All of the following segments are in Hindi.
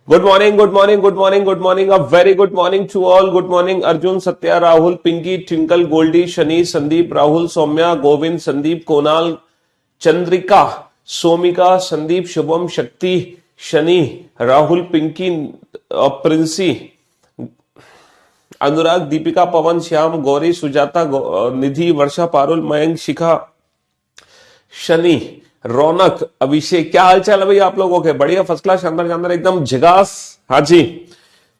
Good morning, good morning, good morning, good morning, a very good morning to all. Good morning Arjun, Satya, Rahul, Pinky, Twinkle, Goldy, Shani, Sandeep, Rahul, Saumya, Govind, Sandeep, Konal, Chandrika, Somika, Sandeep, Shubham, Shakti, Shani, Rahul, Pinky, Princy, अनुराग, दीपिका, पवन, श्याम, गौरी, सुजाता, निधि, वर्षा, पारुल, मयंक, शिखा, शनि, रौनक, अभिषेक। क्या हालचाल है भाई आप लोगों के? बढ़िया, फर्स्ट क्लास, शानदार शानदार, एकदम झिगास। हाँ जी,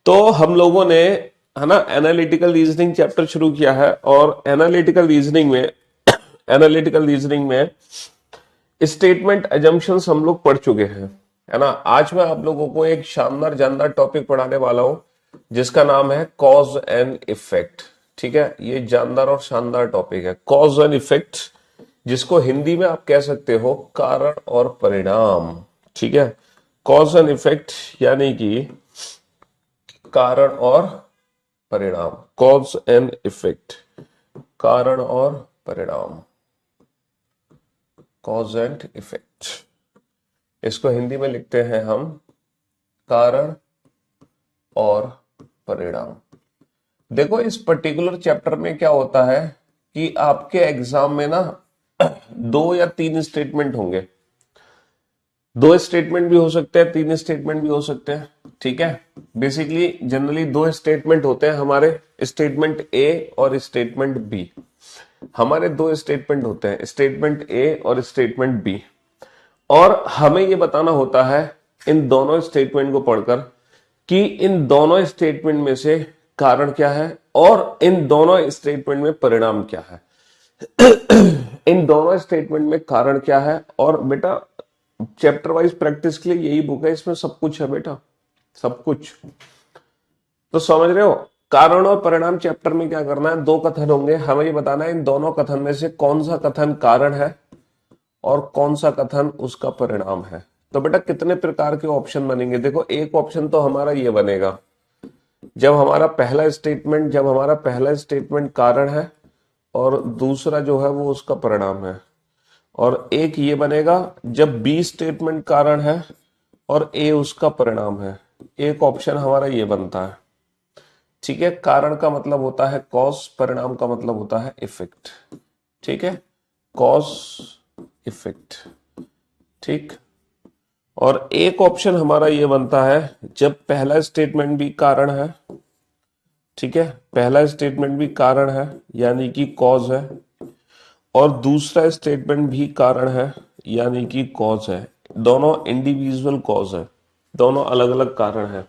तो हम लोगों ने है ना एनालिटिकल रीजनिंग चैप्टर शुरू किया है और एनालिटिकल रीजनिंग में स्टेटमेंट अजम्पशंस हम लोग पढ़ चुके हैं, है ना। आज मैं आप लोगों को एक शानदार जानदार टॉपिक पढ़ाने वाला हूं जिसका नाम है कॉज एंड इफेक्ट। ठीक है, ये जानदार और शानदार टॉपिक है, कॉज एंड इफेक्ट, जिसको हिंदी में आप कह सकते हो कारण और परिणाम। ठीक है, कॉज एंड इफेक्ट यानी कि कारण और परिणाम, कॉज एंड इफेक्ट, कारण और परिणाम, कॉज एंड इफेक्ट। इसको हिंदी में लिखते हैं हम कारण और परिणाम। देखो, इस पर्टिकुलर चैप्टर में क्या होता है कि आपके एग्जाम में ना 2 या 3 स्टेटमेंट होंगे। 2 स्टेटमेंट भी हो सकते हैं, 3 स्टेटमेंट भी हो सकते हैं। ठीक है, बेसिकली जनरली 2 स्टेटमेंट होते हैं हमारे, स्टेटमेंट ए और स्टेटमेंट बी। हमारे 2 स्टेटमेंट होते हैं, स्टेटमेंट ए और स्टेटमेंट बी, और हमें यह बताना होता है इन दोनों स्टेटमेंट को पढ़कर कि इन दोनों स्टेटमेंट में से कारण क्या है और इन दोनों स्टेटमेंट में परिणाम क्या है। इन दोनों स्टेटमेंट में कारण क्या है, और बेटा चैप्टर वाइज प्रैक्टिस के लिए यही बुक है, इसमें सब कुछ है बेटा, सब कुछ। तो समझ रहे हो, कारण और परिणाम चैप्टर में क्या करना है, 2 कथन होंगे, हमें ये बताना है इन दोनों कथन में से कौन सा कथन कारण है और कौन सा कथन उसका परिणाम है। तो बेटा कितने प्रकार के ऑप्शन बनेंगे? देखो, एक ऑप्शन तो हमारा ये बनेगा जब हमारा पहला स्टेटमेंट कारण है और दूसरा जो है वो उसका परिणाम है, और एक ये बनेगा जब बी स्टेटमेंट कारण है और ए उसका परिणाम है। एक ऑप्शन हमारा ये बनता है। ठीक है, कारण का मतलब होता है कॉज, परिणाम का मतलब होता है इफेक्ट। ठीक है, कॉज इफेक्ट। ठीक, और एक ऑप्शन हमारा ये बनता है जब पहला स्टेटमेंट भी कारण है। ठीक है, पहला स्टेटमेंट भी कारण है यानी कि कॉज है, और दूसरा स्टेटमेंट भी कारण है यानी कि कॉज है। दोनों इंडिविजुअल कॉज है, दोनों अलग अलग कारण है।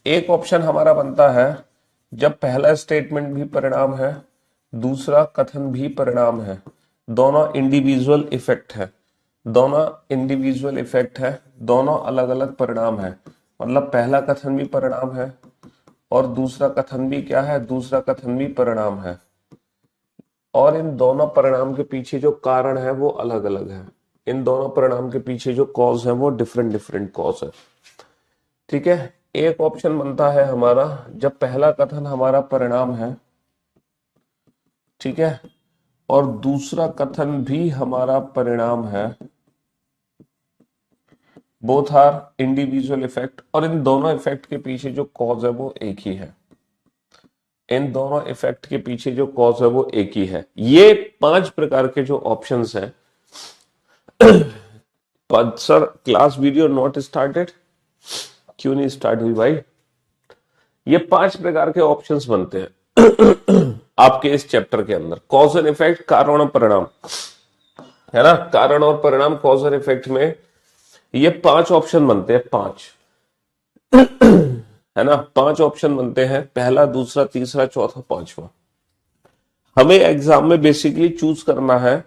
एक ऑप्शन हमारा बनता है जब पहला स्टेटमेंट भी परिणाम है, दूसरा कथन भी परिणाम है, दोनों इंडिविजुअल इफेक्ट है, दोनों इंडिविजुअल इफेक्ट है, दोनों अलग अलग परिणाम है। मतलब पहला कथन भी परिणाम है और दूसरा कथन भी क्या है, दूसरा कथन भी परिणाम है, और इन दोनों परिणाम के पीछे जो कारण है वो अलग अलग है। इन दोनों परिणाम के पीछे जो कॉज है वो डिफरेंट डिफरेंट कॉज है। ठीक है, एक ऑप्शन बनता है हमारा जब पहला कथन हमारा परिणाम है, ठीक है, और दूसरा कथन भी हमारा परिणाम है, बोथ आर इंडिविजुअल इफेक्ट, और इन दोनों इफेक्ट के पीछे जो कॉज है वो एक ही है। इन दोनों इफेक्ट के पीछे जो कॉज है वो एक ही है। ये 5 प्रकार के जो ऑप्शंस हैं। Sir, class video not started? क्यों नहीं स्टार्ट हुई भाई? ये 5 प्रकार के ऑप्शंस बनते हैं आपके इस चैप्टर के अंदर, कॉज एंड इफेक्ट, कारण और परिणाम, है ना। कारण और परिणाम, कॉज और इफेक्ट में ये 5 ऑप्शन बनते हैं, 5, है ना। 5 ऑप्शन बनते हैं, पहला, दूसरा, तीसरा, चौथा, पांचवा। हमें एग्जाम में बेसिकली चूज करना है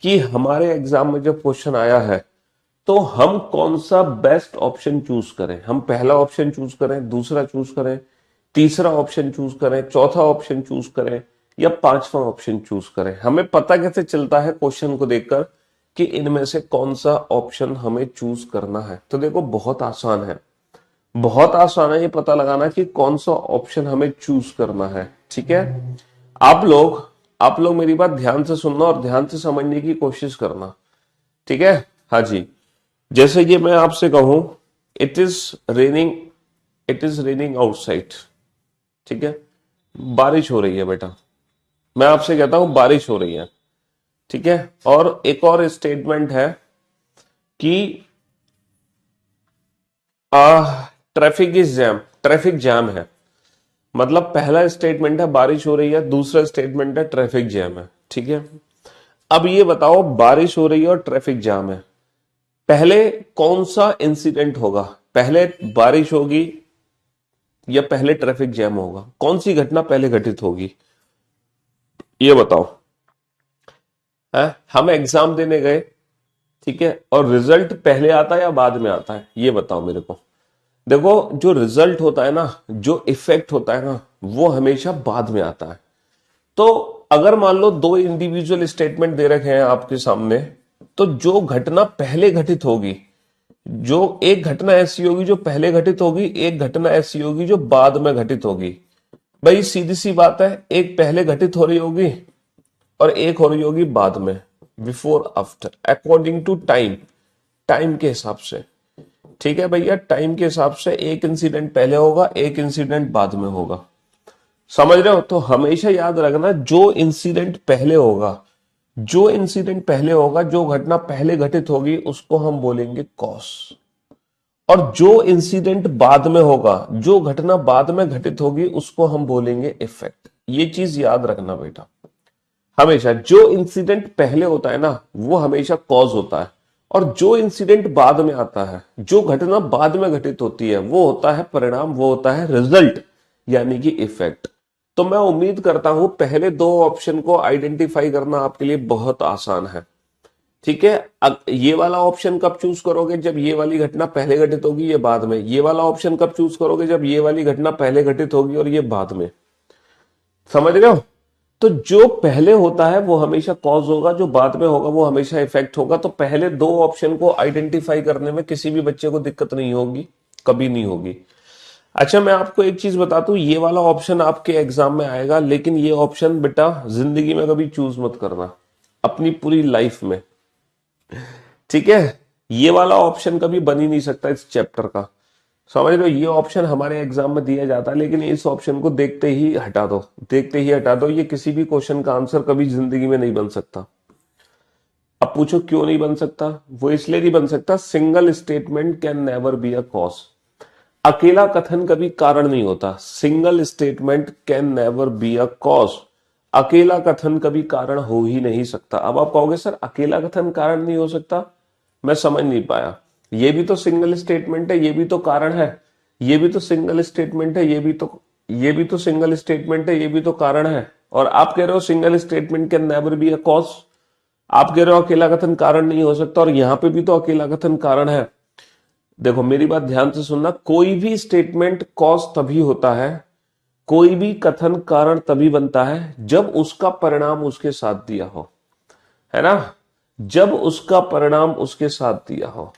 कि हमारे एग्जाम में जब क्वेश्चन आया है तो हम कौन सा बेस्ट ऑप्शन चूज करें। हम पहला ऑप्शन चूज करें, दूसरा चूज करें, तीसरा ऑप्शन चूज करें, चौथा ऑप्शन चूज करें, या पांचवा ऑप्शन चूज करें। हमें पता कैसे चलता है क्वेश्चन को देखकर कि इनमें से कौन सा ऑप्शन हमें चूज करना है? तो देखो, बहुत आसान है, बहुत आसान है ये पता लगाना कि कौन सा ऑप्शन हमें चूज करना है। ठीक है, आप लोग मेरी बात ध्यान से सुनना और ध्यान से समझने की कोशिश करना। ठीक है, हाँ जी। जैसे कि मैं आपसे कहूं, it is raining it is raining outside. ठीक है, बारिश हो रही है बेटा, मैं आपसे कहता हूं बारिश हो रही है। ठीक है, और एक और स्टेटमेंट है कि traffic is jam, traffic jam है। मतलब पहला स्टेटमेंट है बारिश हो रही है, दूसरा स्टेटमेंट है ट्रैफिक जैम है। ठीक है, अब ये बताओ बारिश हो रही है और ट्रैफिक जाम है, पहले कौन सा इंसिडेंट होगा? पहले बारिश होगी या पहले ट्रैफिक जैम होगा? कौन सी घटना पहले घटित होगी ये बताओ। है हम एग्जाम देने गए, ठीक है, और रिजल्ट पहले आता है या बाद में आता है ये बताओ मेरे को। देखो जो रिजल्ट होता है ना, जो इफेक्ट होता है ना, वो हमेशा बाद में आता है। तो अगर मान लो दो इंडिविजुअल स्टेटमेंट दे रखे हैं आपके सामने, तो जो घटना पहले घटित होगी, जो एक घटना ऐसी होगी जो पहले घटित होगी, एक घटना ऐसी होगी जो बाद में घटित होगी। भाई सीधी सी बात है, एक पहले घटित हो रही होगी और एक हो रही होगी बाद में, before after, according to time, time के हिसाब से। ठीक है भैया, टाइम के हिसाब से एक इंसिडेंट पहले होगा, एक इंसिडेंट बाद में होगा। समझ रहे हो? तो हमेशा याद रखना, जो इंसिडेंट पहले होगा, जो इंसिडेंट पहले होगा, जो घटना पहले घटित होगी, उसको हम बोलेंगे कॉज। और जो इंसिडेंट बाद में होगा, जो घटना बाद में घटित होगी, उसको हम बोलेंगे इफेक्ट। ये चीज याद रखना बेटा, हमेशा जो इंसिडेंट पहले होता है ना, वो हमेशा कॉज होता है, और जो इंसिडेंट बाद में आता है, जो घटना बाद में घटित होती है, वो होता है परिणाम, वो होता है रिजल्ट, यानी कि इफेक्ट। तो मैं उम्मीद करता हूं पहले दो ऑप्शन को आइडेंटिफाई करना आपके लिए बहुत आसान है। ठीक है, अब ये वाला ऑप्शन कब चूज करोगे? जब ये वाली घटना पहले घटित होगी, ये बाद में। ये वाला ऑप्शन कब चूज करोगे? जब ये वाली घटना पहले घटित होगी और ये बाद में। समझ रहे हो? तो जो पहले होता है वो हमेशा कॉज होगा, जो बाद में होगा वो हमेशा इफेक्ट होगा। तो पहले दो ऑप्शन को आइडेंटिफाई करने में किसी भी बच्चे को दिक्कत नहीं होगी, कभी नहीं होगी। अच्छा मैं आपको एक चीज बता दूं, ये वाला ऑप्शन आपके एग्जाम में आएगा, लेकिन ये ऑप्शन बेटा जिंदगी में कभी चूज मत करना अपनी पूरी लाइफ में। ठीक है, ये वाला ऑप्शन कभी बन ही नहीं सकता इस चैप्टर का। समझ लो, ये ऑप्शन हमारे एग्जाम में दिया जाता है, लेकिन इस ऑप्शन को देखते ही हटा दो, देखते ही हटा दो। ये किसी भी क्वेश्चन का आंसर कभी जिंदगी में नहीं बन सकता। अब पूछो क्यों नहीं बन सकता? वो इसलिए नहीं बन सकता, single statement can never be a cause. अकेला कथन कभी कारण नहीं होता। Single statement can never be a cause. अकेला कथन कभी कारण हो ही नहीं सकता। अब आप कहोगे सर अकेला कथन कारण नहीं हो सकता, मैं समझ नहीं पाया। ये भी तो सिंगल स्टेटमेंट है, ये भी तो कारण है, ये भी तो सिंगल स्टेटमेंट है, ये भी तो सिंगल स्टेटमेंट है, ये भी तो कारण है। और आप कह रहे हो single statement can never be a cause. आप कह रहे हो अकेला कथन कारण नहीं हो सकता, और यहां पे भी तो अकेला कथन कारण है। देखो मेरी बात ध्यान से सुनना, कोई भी स्टेटमेंट कॉज तभी होता है, कोई भी कथन कारण तभी बनता है जब उसका परिणाम उसके साथ दिया हो, है ना? जब उसका परिणाम उसके साथ दिया हो।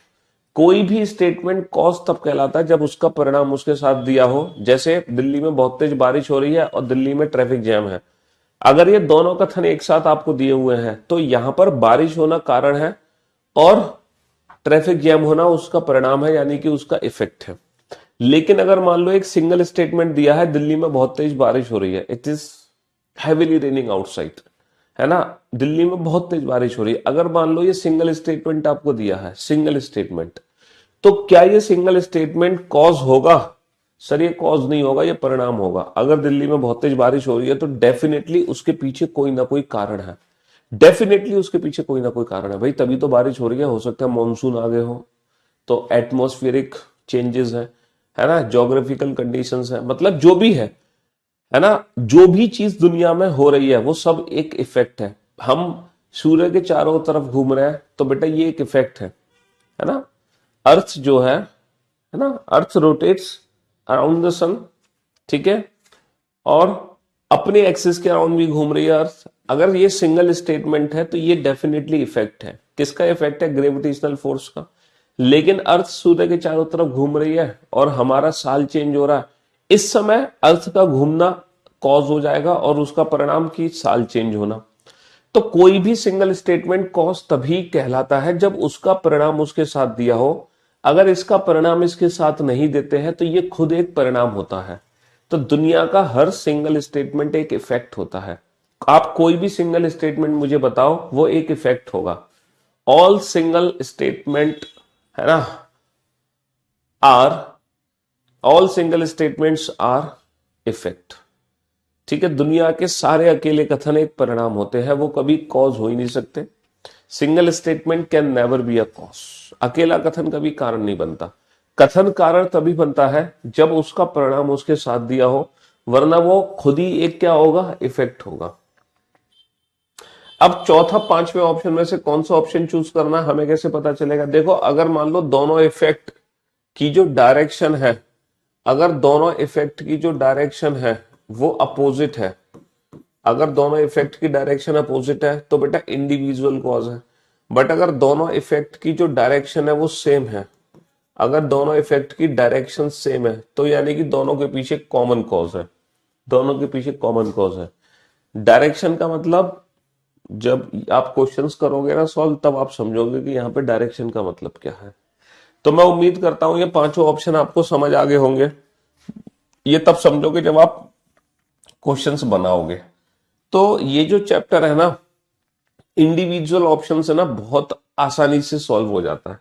कोई भी स्टेटमेंट कॉज तब कहलाता है जब उसका परिणाम उसके साथ दिया हो। जैसे दिल्ली में बहुत तेज बारिश हो रही है और दिल्ली में ट्रैफिक जैम है। अगर ये दोनों कथन एक साथ आपको दिए हुए हैं, तो यहां पर बारिश होना कारण है और ट्रैफिक जैम होना उसका परिणाम है, यानी कि उसका इफेक्ट है। लेकिन अगर मान लो एक सिंगल स्टेटमेंट दिया है, दिल्ली में बहुत तेज बारिश हो रही है, it is heavily raining outside, है ना, दिल्ली में बहुत तेज बारिश हो रही है। अगर मान लो ये सिंगल स्टेटमेंट आपको दिया है, सिंगल स्टेटमेंट, तो क्या ये सिंगल स्टेटमेंट कॉज होगा? सर ये कॉज नहीं होगा, ये परिणाम होगा। अगर दिल्ली में बहुत तेज बारिश हो रही है तो डेफिनेटली उसके पीछे कोई ना कोई कारण है, डेफिनेटली उसके पीछे कोई ना कोई कारण है भाई, तभी तो बारिश हो रही है। हो सकता है मानसून आ गए हो, तो एटमॉस्फेरिक चेंजेस है ना, ज्योग्राफिकल कंडीशंस है, मतलब जो भी है ना, जो भी चीज दुनिया में हो रही है वो सब एक इफेक्ट है। हम सूर्य के चारों तरफ घूम रहे हैं, तो बेटा ये एक इफेक्ट है ना। अर्थ जो है ना, अर्थ रोटेट्स अराउंड द सन, ठीक है, और अपने एक्सिस के अराउंड भी घूम रही है अर्थ। अगर ये सिंगल स्टेटमेंट है तो ये डेफिनेटली इफेक्ट है। किसका इफेक्ट है? ग्रेविटेशनल फोर्स का। लेकिन अर्थ सूर्य के चारों तरफ घूम रही है और हमारा साल चेंज हो रहा है, इस समय अर्थ का घूमना कॉज हो जाएगा और उसका परिणाम की साल चेंज होना। तो कोई भी सिंगल स्टेटमेंट कॉज तभी कहलाता है जब उसका परिणाम उसके साथ दिया हो। अगर इसका परिणाम इसके साथ नहीं देते हैं तो ये खुद एक परिणाम होता है। तो दुनिया का हर सिंगल स्टेटमेंट एक इफेक्ट होता है। आप कोई भी सिंगल स्टेटमेंट मुझे बताओ, वो एक इफेक्ट होगा। ऑल सिंगल स्टेटमेंट, है ना, are all single statements are effect. ठीक है, दुनिया के सारे अकेले कथन एक परिणाम होते हैं, वो कभी कॉज हो ही नहीं सकते। Single statement can never be a cause. अकेला कथन कभी कारण नहीं बनता। कथन कारण तभी बनता है जब उसका परिणाम उसके साथ दिया हो, वरना वो खुद ही एक क्या होगा, इफेक्ट होगा। अब चौथा पांचवें ऑप्शन में से कौन सा ऑप्शन चूज करना, हमें कैसे पता चलेगा? देखो, अगर मान लो दोनों इफेक्ट की जो डायरेक्शन है, अगर दोनों इफेक्ट की जो डायरेक्शन है वो अपोजिट है, अगर दोनों इफेक्ट की डायरेक्शन अपोजिट है तो बेटा इंडिविजुअल कॉज है। बट अगर दोनों इफेक्ट की जो डायरेक्शन है वो सेम है, अगर दोनों इफेक्ट की डायरेक्शन सेम है तो यानी कि दोनों के पीछे कॉमन कॉज है, दोनों के पीछे कॉमन कॉज है। डायरेक्शन का मतलब, जब आप क्वेश्चंस करोगे ना सॉल्व, तब आप समझोगे कि यहाँ पे डायरेक्शन का मतलब क्या है। तो मैं उम्मीद करता हूं ये पांचों ऑप्शन आपको समझ आ गए होंगे। ये तब समझोगे जब आप क्वेश्चंस बनाओगे। तो ये जो चैप्टर है ना, इंडिविजुअल ऑप्शन से ना बहुत आसानी से सॉल्व हो जाता है।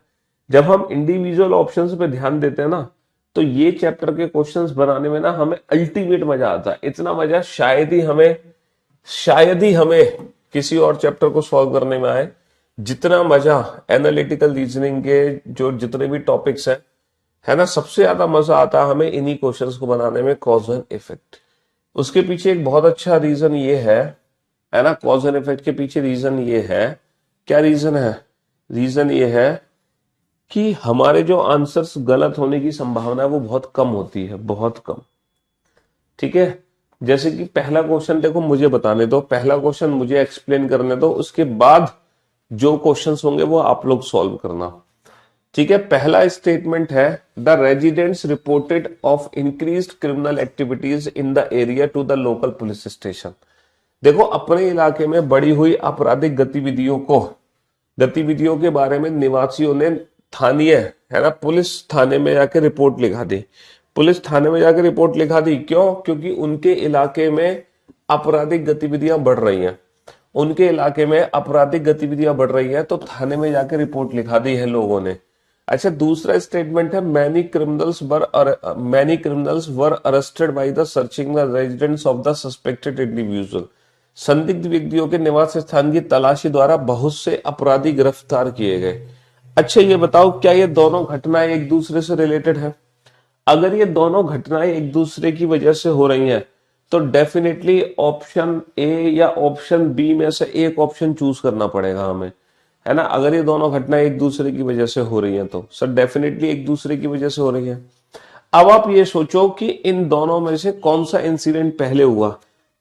जब हम इंडिविजुअल ऑप्शंस पे ध्यान देते हैं ना, तो ये चैप्टर के क्वेश्चंस बनाने में ना हमें अल्टीमेट मजा आता है। इतना मजा शायद ही हमें किसी और चैप्टर को सॉल्व करने में आए, जितना मजा एनालिटिकल रीजनिंग के जो जितने भी टॉपिक्स हैं, है ना, सबसे ज्यादा मजा आता है हमें इन्हीं क्वेश्चंस को बनाने में, कॉज एंड इफेक्ट। उसके पीछे एक बहुत अच्छा रीजन ये है ना, कॉज एंड इफेक्ट के पीछे रीजन ये है, क्या रीजन है? रीजन ये है कि हमारे जो आंसर्स गलत होने की संभावना है वो बहुत कम होती है, बहुत कम। ठीक है, जैसे कि पहला क्वेश्चन देखो, मुझे बताने दो, पहला क्वेश्चन मुझे एक्सप्लेन करने दो, उसके बाद जो क्वेश्चंस होंगे वो आप लोग सॉल्व करना। ठीक है, पहला स्टेटमेंट है, the residents reported of increased criminal activities in the area to the local police station. देखो, अपने इलाके में बढ़ी हुई आपराधिक गतिविधियों के बारे में निवासियों ने स्थानीय, है ना, पुलिस थाने में जाकर रिपोर्ट लिखा दी। पुलिस थाने में जाकर रिपोर्ट लिखा दी, क्यों? क्योंकि उनके इलाके में आपराधिक गतिविधियां बढ़ रही हैं, उनके इलाके में आपराधिक गतिविधियां बढ़ रही हैं, तो थाने में जाकर रिपोर्ट लिखा दी है लोगों ने। अच्छा, दूसरा स्टेटमेंट है, many criminals were arrested by the searching the residence of the suspected individual. संदिग्ध व्यक्तियों के निवास स्थान की तलाशी द्वारा बहुत से अपराधी गिरफ्तार किए गए। अच्छा, ये बताओ, क्या ये दोनों घटनाएं एक दूसरे से रिलेटेड है? अगर ये दोनों घटनाएं एक दूसरे की वजह से हो रही हैं, तो डेफिनेटली ऑप्शन ए या ऑप्शन बी में से एक ऑप्शन चूज करना पड़ेगा हमें, है ना। अगर ये दोनों घटनाएं एक दूसरे की वजह से हो रही हैं तो सर डेफिनेटली एक दूसरे की वजह से हो रही हैं। अब आप ये सोचो कि इन दोनों में से कौन सा इंसिडेंट पहले हुआ,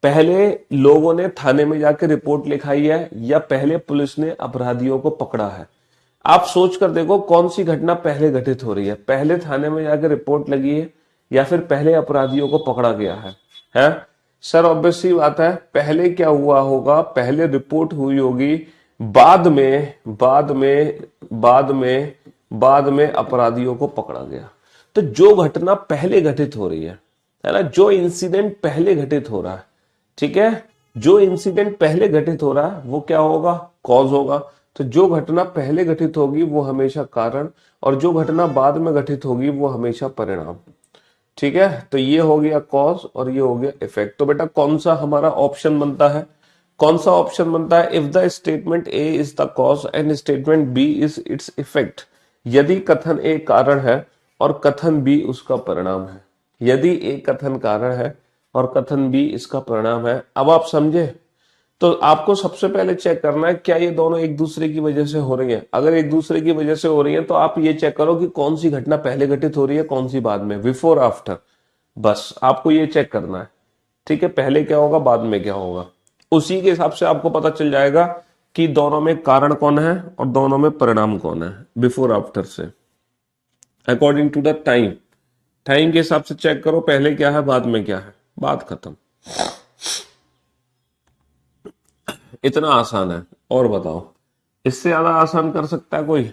पहले लोगों ने थाने में जाकर रिपोर्ट लिखाई है या पहले पुलिस ने अपराधियों को पकड़ा है? आप सोच कर देखो कौन सी घटना पहले घटित हो रही है, पहले थाने में जाकर रिपोर्ट लगी है या फिर पहले अपराधियों को पकड़ा गया है? सर ऑब्वियस सी बात है, पहले क्या हुआ होगा, पहले रिपोर्ट हुई होगी, बाद में अपराधियों को पकड़ा गया। तो जो घटना पहले घटित हो रही है ना, जो इंसिडेंट पहले घटित हो रहा है, ठीक है, जो इंसिडेंट पहले घटित हो रहा है वो क्या होगा, कॉज होगा। तो जो घटना पहले घटित होगी वो हमेशा कारण, और जो घटना बाद में घटित होगी वो हमेशा परिणाम। ठीक है, तो ये हो गया कॉज और ये हो गया इफेक्ट। तो बेटा कौन सा हमारा ऑप्शन बनता है, कौन सा ऑप्शन बनता है? If the statement A is the cause and statement B is its effect. यदि कथन ए कारण है और कथन बी उसका परिणाम है, यदि ए कथन कारण है और कथन बी इसका परिणाम है। अब आप समझे? तो आपको सबसे पहले चेक करना है क्या ये दोनों एक दूसरे की वजह से हो रही हैं। अगर एक दूसरे की वजह से हो रही हैं तो आप ये चेक करो कि कौन सी घटना पहले घटित हो रही है, कौन सी बाद में, बिफोर आफ्टर। बस आपको ये चेक करना है। ठीक है, पहले क्या होगा बाद में क्या होगा, उसी के हिसाब से आपको पता चल जाएगा कि दोनों में कारण कौन है और दोनों में परिणाम कौन है, बिफोर आफ्टर से, according to the time. Time के हिसाब से चेक करो, पहले क्या है बाद में क्या है, बात खत्म। इतना आसान है, और बताओ इससे ज्यादा आसान कर सकता है कोई?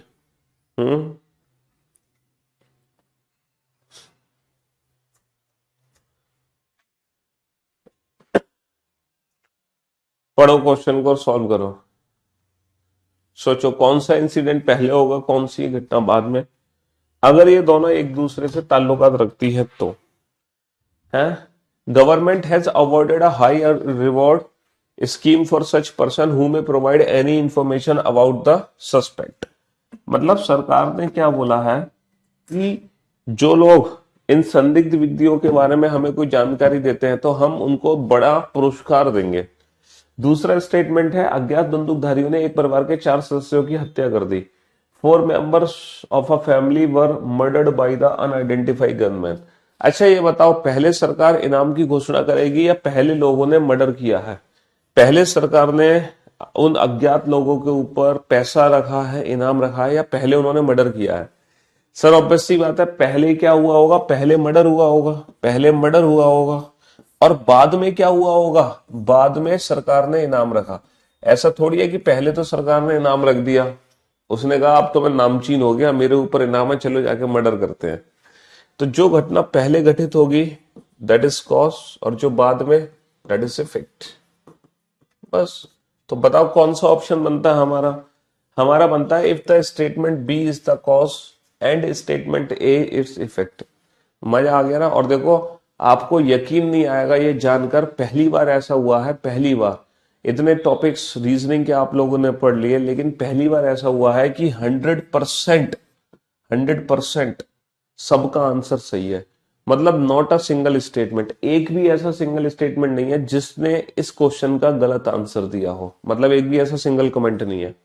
हम्म पढ़ो क्वेश्चन को और सॉल्व करो। सोचो कौन सा इंसिडेंट पहले होगा, कौन सी घटना बाद में, अगर ये दोनों एक दूसरे से ताल्लुकात रखती है तो। है government has awarded a high reward scheme for such person who may provide any information about the suspect. मतलब सरकार ने क्या बोला है कि जो लोग इन संदिग्ध व्यक्तियों के बारे में हमें कोई जानकारी देते हैं तो हम उनको बड़ा पुरस्कार देंगे। दूसरा स्टेटमेंट है अज्ञात बंदूकधारियों ने एक परिवार के 4 सदस्यों की हत्या कर दी। 4 members of a family were murdered by the unidentified gunman. अच्छा ये बताओ पहले सरकार इनाम की घोषणा करेगी या पहले लोगों ने मर्डर किया है? पहले सरकार ने उन अज्ञात लोगों के ऊपर पैसा रखा है, इनाम रखा है, या पहले उन्होंने मर्डर किया है? सर ऑब्वियस सी बात है पहले क्या हुआ होगा, पहले मर्डर हुआ होगा, पहले मर्डर हुआ होगा और बाद में क्या हुआ होगा, बाद में सरकार ने इनाम रखा। ऐसा थोड़ी है कि पहले तो सरकार ने इनाम रख दिया, उसने कहा अब तो मैं नामचीन हो गया, मेरे ऊपर इनाम है, चलो जाके मर्डर करते हैं। तो जो घटना पहले घटित होगी दैट इज कॉज, और जो बाद में दैट इज इफेक्ट। बस। तो बताओ कौन सा ऑप्शन बनता है हमारा? हमारा बनता है if the statement B is the cause and statement A its effect. मजा आ गया ना? और देखो आपको यकीन नहीं आएगा ये जानकर, पहली बार ऐसा हुआ है, पहली बार। इतने टॉपिक्स रीजनिंग के आप लोगों ने पढ़ लिए लेकिन पहली बार ऐसा हुआ है कि 100% सबका आंसर सही है। मतलब नॉट अ सिंगल स्टेटमेंट, एक भी ऐसा सिंगल स्टेटमेंट नहीं है जिसने इस क्वेश्चन का गलत आंसर दिया हो। मतलब एक भी ऐसा सिंगल कमेंट नहीं है।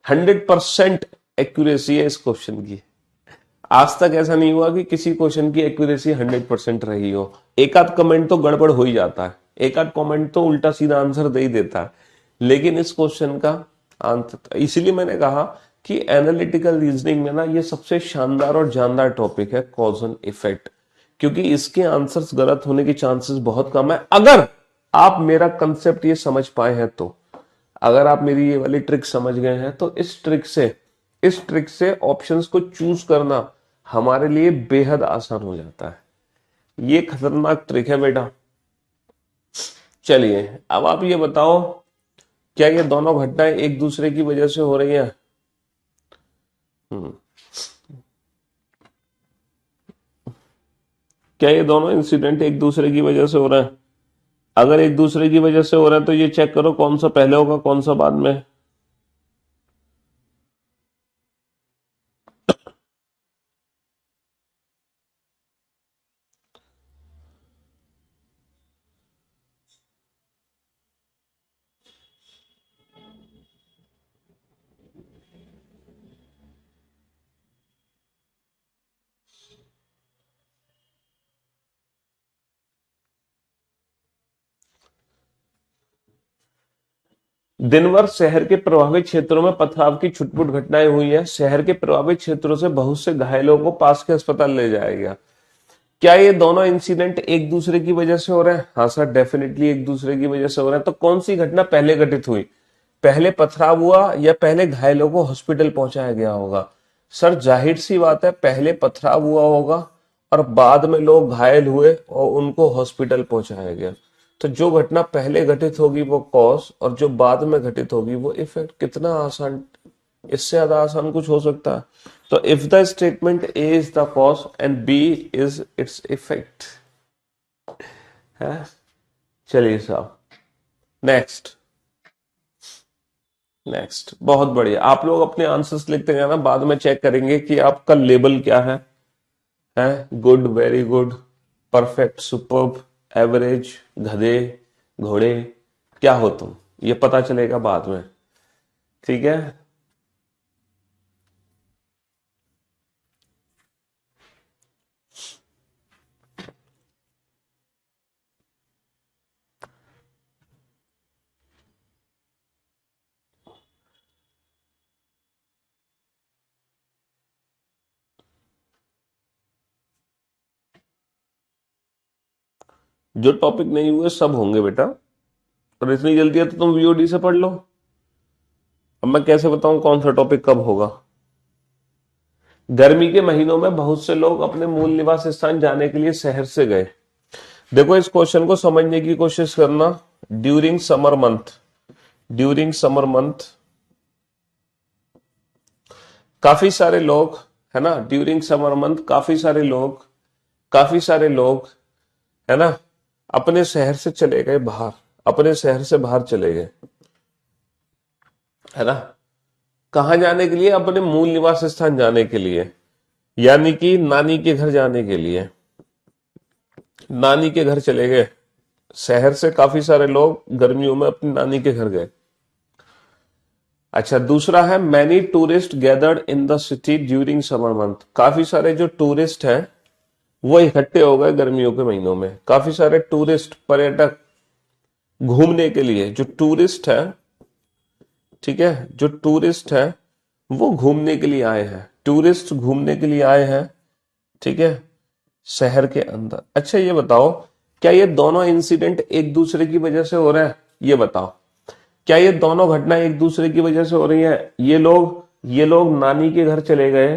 100% एक्यूरेसी है इस क्वेश्चन की। आज तक ऐसा नहीं हुआ कि किसी क्वेश्चन की एक्यूरेसी 100% रही हो। एक आध कमेंट तो गड़बड़ हो ही जाता है, एक आध कमेंट तो उल्टा सीधा आंसर दे ही देता है, लेकिन इस क्वेश्चन का आंसर, इसीलिए मैंने कहा कि एनालिटिकल रीजनिंग में ना ये सबसे शानदार और जानदार टॉपिक है कॉज एंड इफेक्ट, क्योंकि इसके आंसर्स गलत होने के चांसेस बहुत कम है अगर आप मेरा कंसेप्ट ये समझ पाए हैं तो। अगर आप मेरी ये वाली ट्रिक समझ गए हैं तो इस ट्रिक से ऑप्शंस को चूज करना हमारे लिए बेहद आसान हो जाता है। ये खतरनाक ट्रिक है बेटा। चलिए अब आप ये बताओ क्या ये दोनों घटनाएं एक दूसरे की वजह से हो रही हैं? क्या ये दोनों इंसिडेंट एक दूसरे की वजह से हो रहे हैं? अगर एक दूसरे की वजह से हो रहा है तो ये चेक करो कौन सा पहले होगा कौन सा बाद में। दिन भर शहर के प्रभावित क्षेत्रों में पथराव की छुटपुट घटनाएं हुई हैं। शहर के प्रभावित क्षेत्रों से बहुत से घायलों को पास के अस्पताल ले जाया गया। क्या ये दोनों इंसिडेंट एक दूसरे की वजह से हो रहे हैं? हाँ सर डेफिनेटली एक दूसरे की वजह से हो रहे हैं। तो कौन सी घटना पहले घटित हुई? पहले पथराव हुआ या पहले घायलों को हॉस्पिटल पहुंचाया गया होगा? सर जाहिर सी बात है पहले पथराव हुआ होगा और बाद में लोग घायल हुए और उनको हॉस्पिटल पहुंचाया गया। तो जो घटना पहले घटित होगी वो कॉज और जो बाद में घटित होगी वो इफेक्ट। कितना आसान, इससे ज्यादा आसान कुछ हो सकता है? तो if the statement A is the cause and B is its effect है। चलिए साहब नेक्स्ट। नेक्स्ट बहुत बढ़िया। आप लोग अपने आंसर्स लिखते जाना, बाद में चेक करेंगे कि आपका लेबल क्या है। Good, very good, perfect, superb, average, गधे, घोड़े, क्या हो तुम, ये पता चलेगा बाद में। ठीक है। जो टॉपिक नहीं हुए सब होंगे बेटा, और इतनी जल्दी है तो तुम वीओडी से पढ़ लो। अब मैं कैसे बताऊं कौन सा टॉपिक कब होगा? गर्मी के महीनों में बहुत से लोग अपने मूल निवास स्थान जाने के लिए शहर से गए। देखो इस क्वेश्चन को समझने की कोशिश करना, during summer month, during summer month काफी सारे लोग, है ना, ड्यूरिंग समर मंथ काफी सारे लोग, है ना, अपने शहर से चले गए बाहर, अपने शहर से बाहर चले गए, है ना, कहां जाने के लिए? अपने मूल निवास स्थान जाने के लिए, यानी कि नानी के घर जाने के लिए, नानी के घर चले गए। शहर से काफी सारे लोग गर्मियों में अपनी नानी के घर गए। अच्छा, दूसरा है many tourist gathered in the city during summer month, काफी सारे जो टूरिस्ट हैं वो इकट्ठे हो गए गर्मियों के महीनों में। काफी सारे टूरिस्ट, पर्यटक घूमने के लिए, जो टूरिस्ट है, ठीक है, जो टूरिस्ट है वो घूमने के लिए आए हैं, टूरिस्ट घूमने के लिए आए हैं, ठीक है, शहर के अंदर। अच्छा ये बताओ, क्या ये दोनों इंसिडेंट एक दूसरे की वजह से हो रहे हैं? ये बताओ, क्या ये दोनों घटना एक दूसरे की वजह से हो रही है? ये लोग नानी के घर चले गए,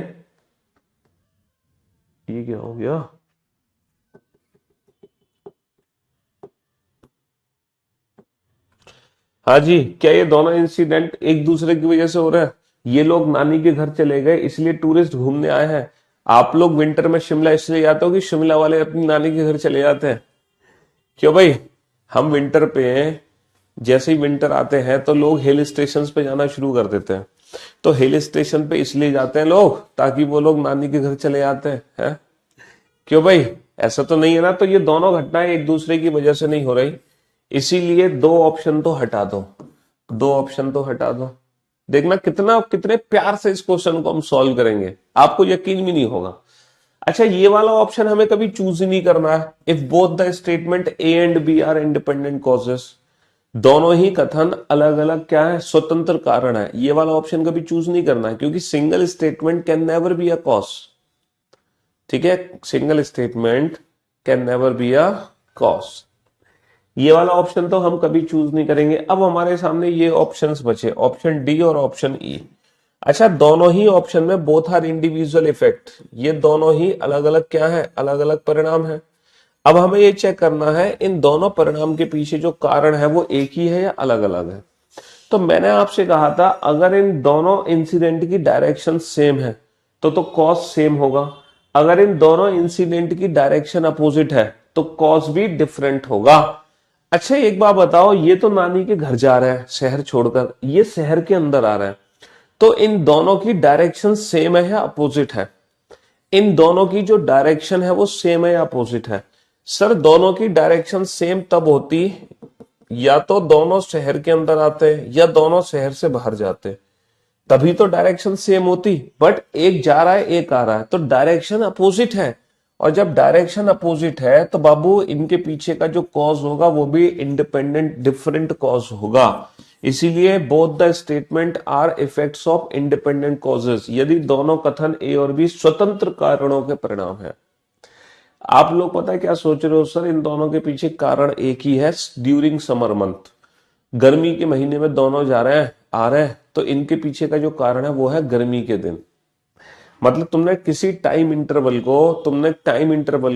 ये क्या हो गया? हाँ जी, क्या ये दोनों इंसिडेंट एक दूसरे की वजह से हो रहे हैं? ये लोग नानी के घर चले गए इसलिए टूरिस्ट घूमने आए हैं। आप लोग विंटर में शिमला इसलिए जाते हो कि शिमला वाले अपनी नानी के घर चले जाते हैं। क्यों भाई? हम विंटर पे, जैसे ही विंटर आते हैं तो लोग हिल स्टेशन पे जाना शुरू कर देते हैं। तो हिल स्टेशन पे इसलिए जाते हैं लोग ताकि वो लोग नानी के घर चले जाते हैं। क्यों भाई? ऐसा तो नहीं है ना? तो ये दोनों घटनाएं एक दूसरे की वजह से नहीं हो रही, इसीलिए दो ऑप्शन तो हटा दो, दो ऑप्शन तो हटा दो। देखना कितने प्यार से इस क्वेश्चन को हम सॉल्व करेंगे, आपको यकीन भी नहीं होगा। अच्छा, ये वाला ऑप्शन हमें कभी चूज ही नहीं करना है। If both the statement A and B are independent causes, दोनों ही कथन अलग अलग क्या है? स्वतंत्र कारण है। ये वाला ऑप्शन कभी चूज नहीं करना है, क्योंकि single statement can never be a cause, ठीक है, single statement can never be a cause. ये वाला ऑप्शन तो हम कभी चूज नहीं करेंगे। अब हमारे सामने ये ऑप्शंस बचे, ऑप्शन डी और ऑप्शन ई। अच्छा, दोनों ही ऑप्शन में बोथ आर इंडिविजुअल इफेक्ट, ये दोनों ही अलग अलग क्या है? अलग अलग परिणाम है। अब हमें ये चेक करना है इन दोनों परिणाम के पीछे जो कारण है वो एक ही है या अलग अलग है। तो मैंने आपसे कहा था अगर इन दोनों इंसिडेंट की डायरेक्शन सेम है तो कॉज सेम होगा। अगर इन दोनों इंसिडेंट की डायरेक्शन अपोजिट है तो कॉज भी डिफरेंट होगा। अच्छा एक बात बताओ, ये तो नानी के घर जा रहा है शहर छोड़कर, ये शहर के अंदर आ रहा है, तो इन दोनों की डायरेक्शन सेम है या अपोजिट है? इन दोनों की जो डायरेक्शन है वो सेम है या अपोजिट है? सर दोनों की डायरेक्शन सेम तब होती या तो दोनों शहर के अंदर आते या दोनों शहर से बाहर जाते, तभी तो डायरेक्शन सेम होती। बट एक जा रहा है एक आ रहा है, तो डायरेक्शन अपोजिट है। और जब डायरेक्शन अपोजिट है तो बाबू इनके पीछे का जो कॉज होगा वो भी इंडिपेंडेंट डिफरेंट कॉज होगा। इसीलिए both the statement are effects of independent causes, यदि दोनों कथन ए और बी स्वतंत्र कारणों के परिणाम है। आप लोग पता है क्या सोच रहे हो? सर इन दोनों के पीछे कारण एक ही है, ड्यूरिंग समर मंथ, गर्मी के महीने में दोनों जा रहे हैं आ रहे हैं, तो इनके पीछे का जो कारण है वो है गर्मी के दिन। मतलब तुमने किसी टाइम इंटरवल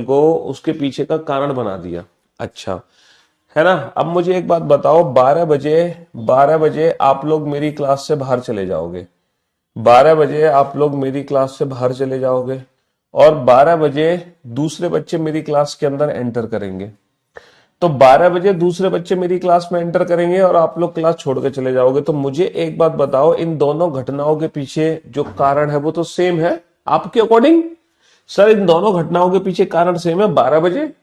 को उसके पीछे का कारण बना दिया। अच्छा है ना? अब मुझे एक बात बताओ, 12 बजे आप लोग मेरी क्लास से बाहर चले जाओगे, 12 बजे आप लोग मेरी क्लास से बाहर चले जाओगे और 12 बजे दूसरे बच्चे मेरी क्लास के अंदर एंटर करेंगे। तो 12 बजे दूसरे बच्चे मेरी क्लास में एंटर करेंगे और आप लोग क्लास छोड़ के चले जाओगे। तो मुझे एक बात बताओ, इन दोनों घटनाओं के पीछे जो कारण है वो तो सेम है आपके अकॉर्डिंग? सर इन दोनों घटनाओं के पीछे कारण सेम है। 12 बजे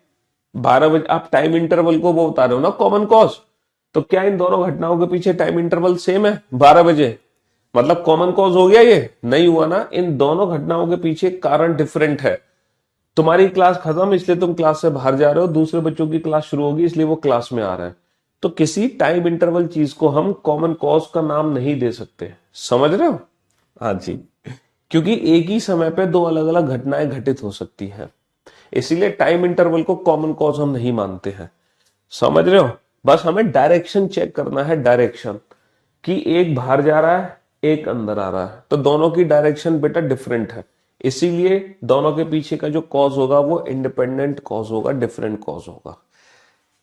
आप टाइम इंटरवल को वो बता रहे हो ना, कॉमन कॉज। तो क्या इन दोनों घटनाओं के पीछे टाइम इंटरवल सेम है 12 बजे? मतलब कॉमन कॉज हो गया? ये नहीं हुआ ना। इन दोनों घटनाओं के पीछे कारण डिफरेंट है। तुम्हारी क्लास खत्म इसलिए तुम क्लास से बाहर जा रहे हो, दूसरे बच्चों की क्लास शुरू होगी इसलिए वो क्लास में आ रहा है। तो किसी टाइम इंटरवल चीज को हम कॉमन कॉज का नाम नहीं दे सकते, समझ रहे हो? हाँ जी, क्योंकि एक ही समय पे दो अलग अलग घटनाएं घटित हो सकती हैं, इसीलिए टाइम इंटरवल को कॉमन कॉज हम नहीं मानते हैं। समझ रहे हो? बस हमें डायरेक्शन चेक करना है, डायरेक्शन कि एक बाहर जा रहा है एक अंदर आ रहा है, तो दोनों की डायरेक्शन बेटा डिफरेंट है, इसीलिए दोनों के पीछे का जो कॉज होगा वो इंडिपेंडेंट कॉज होगा, डिफरेंट कॉज होगा।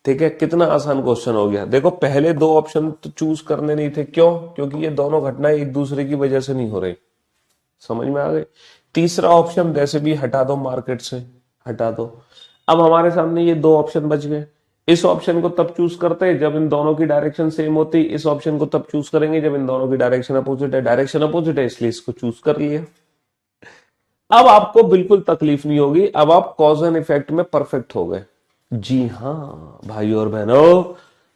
ठीक है, कितना आसान क्वेश्चन हो गया। देखो पहले दो ऑप्शन तो चूज करने नहीं थे, क्यों? क्योंकि ये दोनों घटनाएं एक दूसरे की वजह से नहीं हो रही। समझ में आ गई? तीसरा ऑप्शन वैसे भी हटा दो, मार्केट से हटा दो। अब हमारे सामने ये दो ऑप्शन बच गए। इस ऑप्शन को तब चूज करते हैं जब इन दोनों की डायरेक्शन सेम होती, इस ऑप्शन को तब चूज करेंगे जब इन दोनों की डायरेक्शन अपोजिट है। डायरेक्शन अपोजिट है इसलिए इसको चूज कर लिया। अब आपको बिल्कुल तकलीफ नहीं होगी, अब आप कॉज एंड इफेक्ट में परफेक्ट हो गए। जी हाँ भाई और बहनों,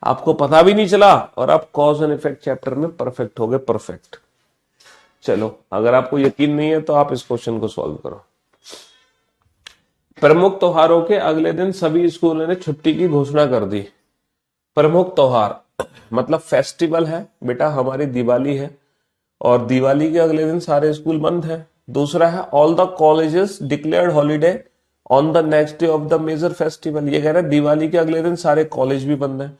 आपको पता भी नहीं चला और आप कॉज एंड इफेक्ट चैप्टर में परफेक्ट हो गए, परफेक्ट। चलो अगर आपको यकीन नहीं है तो आप इस क्वेश्चन को सॉल्व करो। प्रमुख त्योहारों के अगले दिन सभी स्कूलों ने छुट्टी की घोषणा कर दी। प्रमुख त्योहार मतलब फेस्टिवल है बेटा, हमारी दिवाली है और दिवाली के अगले दिन सारे स्कूल बंद है। दूसरा है all the colleges declared holiday on the next day of the major festival. ये कह रहे हैं दिवाली के अगले दिन सारे कॉलेज भी बंद है।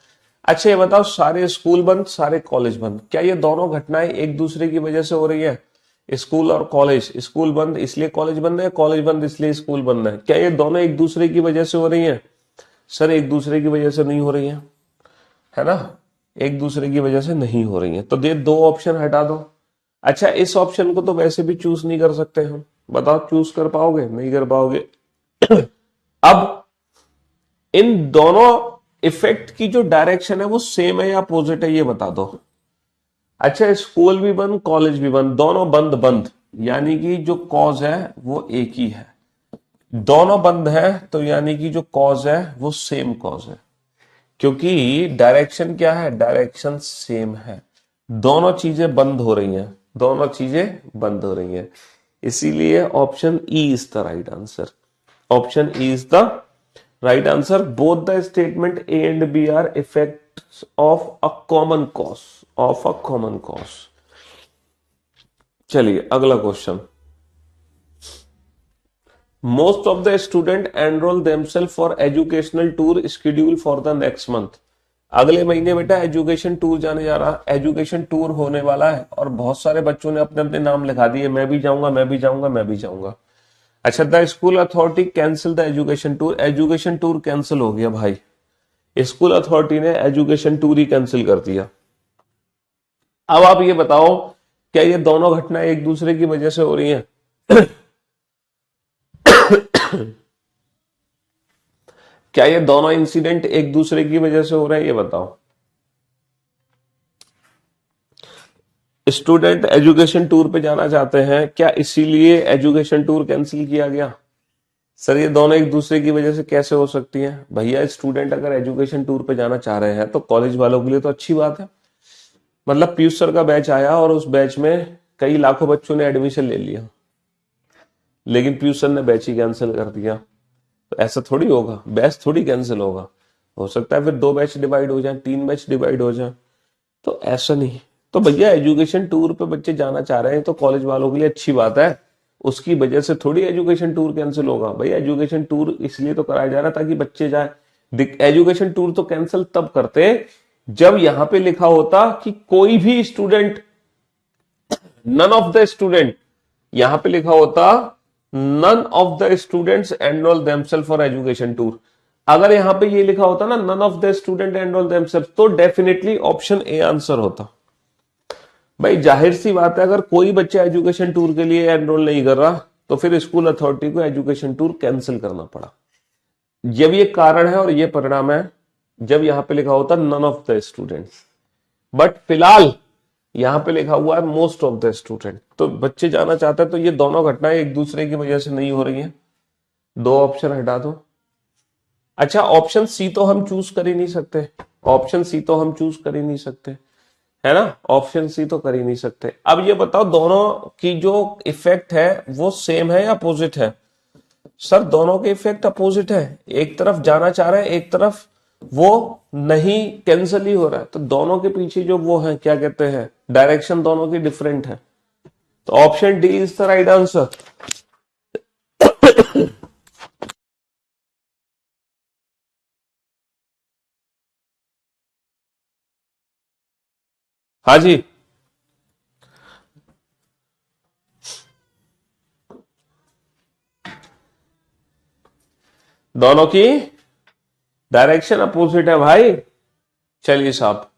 अच्छा ये बताओ, सारे स्कूल बंद सारे कॉलेज बंद, क्या ये दोनों घटनाएं एक दूसरे की वजह से हो रही है? स्कूल और कॉलेज, स्कूल बंद इसलिए कॉलेज बंद है, कॉलेज बंद इसलिए स्कूल बंद है, क्या ये दोनों एक दूसरे की वजह से हो रही है? सर एक दूसरे की वजह से नहीं हो रही है ना, एक दूसरे की वजह से नहीं हो रही है। तो ये दो ऑप्शन हटा दो। अच्छा इस ऑप्शन को तो वैसे भी चूज नहीं कर सकते हम, बताओ चूज कर पाओगे? नहीं कर पाओगे। अब इन दोनों इफेक्ट की जो डायरेक्शन है वो सेम है या अपोजिट है, ये बता दो। अच्छा स्कूल भी बंद कॉलेज भी बंद, दोनों बंद बंद, यानी कि जो कॉज है वो एक ही है। दोनों बंद है तो यानी कि जो कॉज है वो सेम कॉज है, क्योंकि डायरेक्शन क्या है? डायरेक्शन सेम है। दोनों चीजें बंद हो रही हैं, दोनों चीजें बंद हो रही हैं, इसीलिए option E is the right answer. Option E is the right answer. Both the statement A and B are effects of a common cause, of a common cause. चलिए अगला question. Most of the student enrol themselves for educational tour schedule for the next month. अगले महीने बेटा एजुकेशन टूर जाने जा रहा, एजुकेशन टूर होने वाला है और बहुत सारे बच्चों ने अपने अपने नाम लिखा दिए, मैं भी जाऊंगा मैं भी जाऊंगा मैं भी जाऊंगा। अच्छा the school authority cancel the education tour, education tour cancel हो गया भाई, स्कूल अथॉरिटी ने एजुकेशन टूर ही कैंसिल कर दिया। अब आप ये बताओ क्या ये दोनों घटनाएं एक दूसरे की वजह से हो रही हैं? क्या ये दोनों इंसिडेंट एक दूसरे की वजह से हो रहे हैं, ये बताओ। स्टूडेंट एजुकेशन टूर पे जाना चाहते हैं, क्या इसीलिए एजुकेशन टूर कैंसिल किया गया? सर ये दोनों एक दूसरे की वजह से कैसे हो सकती है? भैया स्टूडेंट अगर एजुकेशन टूर पे जाना चाह रहे हैं तो कॉलेज वालों के लिए तो अच्छी बात है। मतलब पीयूष सर का बैच आया और उस बैच में कई लाखों बच्चों ने एडमिशन ले लिया, लेकिन पीयूष सर ने बैच ही कैंसिल कर दिया। तो ऐसा थोड़ी होगा, बैच थोड़ी कैंसिल होगा। हो सकता है फिर दो बैच डिवाइड हो जाए, तीन बैच डिवाइड हो जाए, तो ऐसा नहीं। तो भैया एजुकेशन टूर पे बच्चे जाना चाह रहे हैं तो कॉलेज वालों के लिए अच्छी बात है, उसकी वजह से थोड़ी एजुकेशन टूर कैंसिल होगा। भैया एजुकेशन टूर इसलिए तो कराया जा रहा है ताकि बच्चे जाए। एजुकेशन टूर तो कैंसिल तब करते जब यहां पे लिखा होता कि कोई भी student, none of the student, यहां पे लिखा होता none of the students enrol themselves for education tour. अगर यहां पे ये लिखा होता ना none of the student enrol themselves, तो डेफिनेटली ऑप्शन ए आंसर होता। भाई जाहिर सी बात है, अगर कोई बच्चा एजुकेशन टूर के लिए एनरोल नहीं कर रहा तो फिर स्कूल अथॉरिटी को एजुकेशन टूर कैंसिल करना पड़ा। जब ये कारण है और ये परिणाम है जब यहां पे लिखा होता none of the students, but फिलहाल यहां पे लिखा हुआ है मोस्ट ऑफ द स्टूडेंट, तो बच्चे जाना चाहते हैं। तो ये दोनों घटनाएं एक दूसरे की वजह से नहीं हो रही हैं, दो ऑप्शन हटा दो। अच्छा ऑप्शन सी तो हम चूज कर ही नहीं सकते, ऑप्शन सी तो हम चूज कर ही नहीं सकते, है ना, ऑप्शन सी तो कर ही नहीं सकते। अब ये बताओ दोनों की जो इफेक्ट है वो सेम है या अपोजिट है? सर दोनों के इफेक्ट अपोजिट है, एक तरफ जाना चाह रहे हैं एक तरफ वो नहीं, कैंसिल ही हो रहा है। तो दोनों के पीछे जो वो है क्या कहते हैं, डायरेक्शन दोनों की डिफरेंट है। तो option D is the right answer. हाँ जी, दोनों की डायरेक्शन अपोजिट है भाई। चलिए साहब,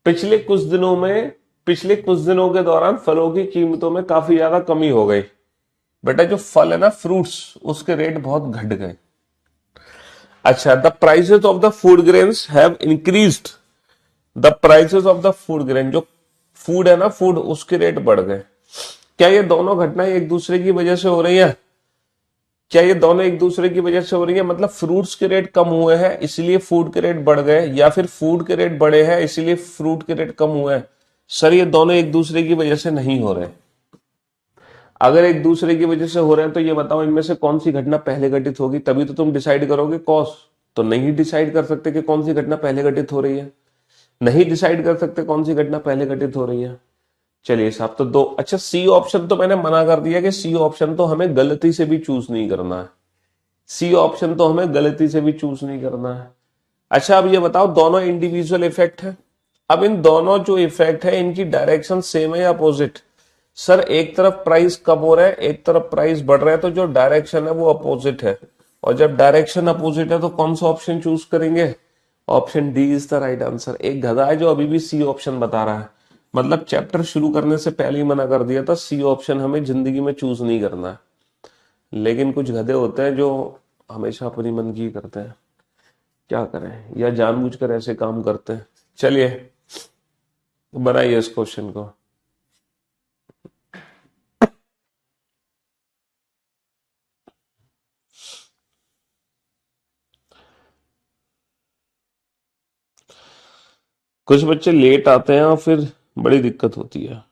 पिछले कुछ दिनों के दौरान फलों की कीमतों में काफी ज्यादा कमी हो गई। बेटा जो फल है ना, फ्रूट्स, उसके रेट बहुत घट गए। अच्छा, the prices of the food grains have increased. The prices of the food grain, जो फूड है ना, फूड, उसके रेट बढ़ गए। क्या ये दोनों घटनाएं एक दूसरे की वजह से हो रही है? क्या ये दोनों एक दूसरे की वजह से हो रही है? मतलब फ्रूट्स के रेट कम हुए हैं इसलिए फूड के रेट बढ़ गए, या फिर फूड के रेट बढ़े हैं इसलिए फ्रूट के रेट कम हुए हैं? सर ये दोनों एक दूसरे की वजह से नहीं हो रहे। अगर एक दूसरे की वजह से हो रहे हैं तो ये बताओ इनमें से कौन सी घटना पहले घटित होगी, तभी तो तुम डिसाइड करोगे कॉज। तो नहीं डिसाइड कर सकते कि कौन सी घटना पहले घटित हो रही है, नहीं डिसाइड कर सकते कौन सी घटना पहले घटित हो रही है। चलिए साहब, तो दो, अच्छा सी ऑप्शन तो मैंने मना कर दिया कि सी ऑप्शन तो हमें गलती से भी चूज नहीं करना है। सी ऑप्शन तो हमें गलती से भी चूज नहीं करना है। अच्छा अब ये बताओ, दोनों इंडिविजुअल इफेक्ट है। अब इन दोनों जो इफेक्ट है इनकी डायरेक्शन सेम है या अपोजिट? सर एक तरफ प्राइस कम हो रहा है, एक तरफ प्राइस बढ़ रहा है, तो जो डायरेक्शन है वो अपोजिट है। और जब डायरेक्शन अपोजिट है तो कौन सा ऑप्शन चूज करेंगे? Option D is the right answer. एक गधा है जो अभी भी सी ऑप्शन बता रहा है। मतलब चैप्टर शुरू करने से पहले ही मना कर दिया था, सी ऑप्शन हमें जिंदगी में चूज नहीं करना है। लेकिन कुछ गधे होते हैं जो हमेशा अपनी मन की करते हैं, क्या करें, या जानबूझकर ऐसे काम करते हैं। चलिए बनाइए इस क्वेश्चन को। कुछ बच्चे लेट आते हैं और फिर बड़ी दिक्कत होती है।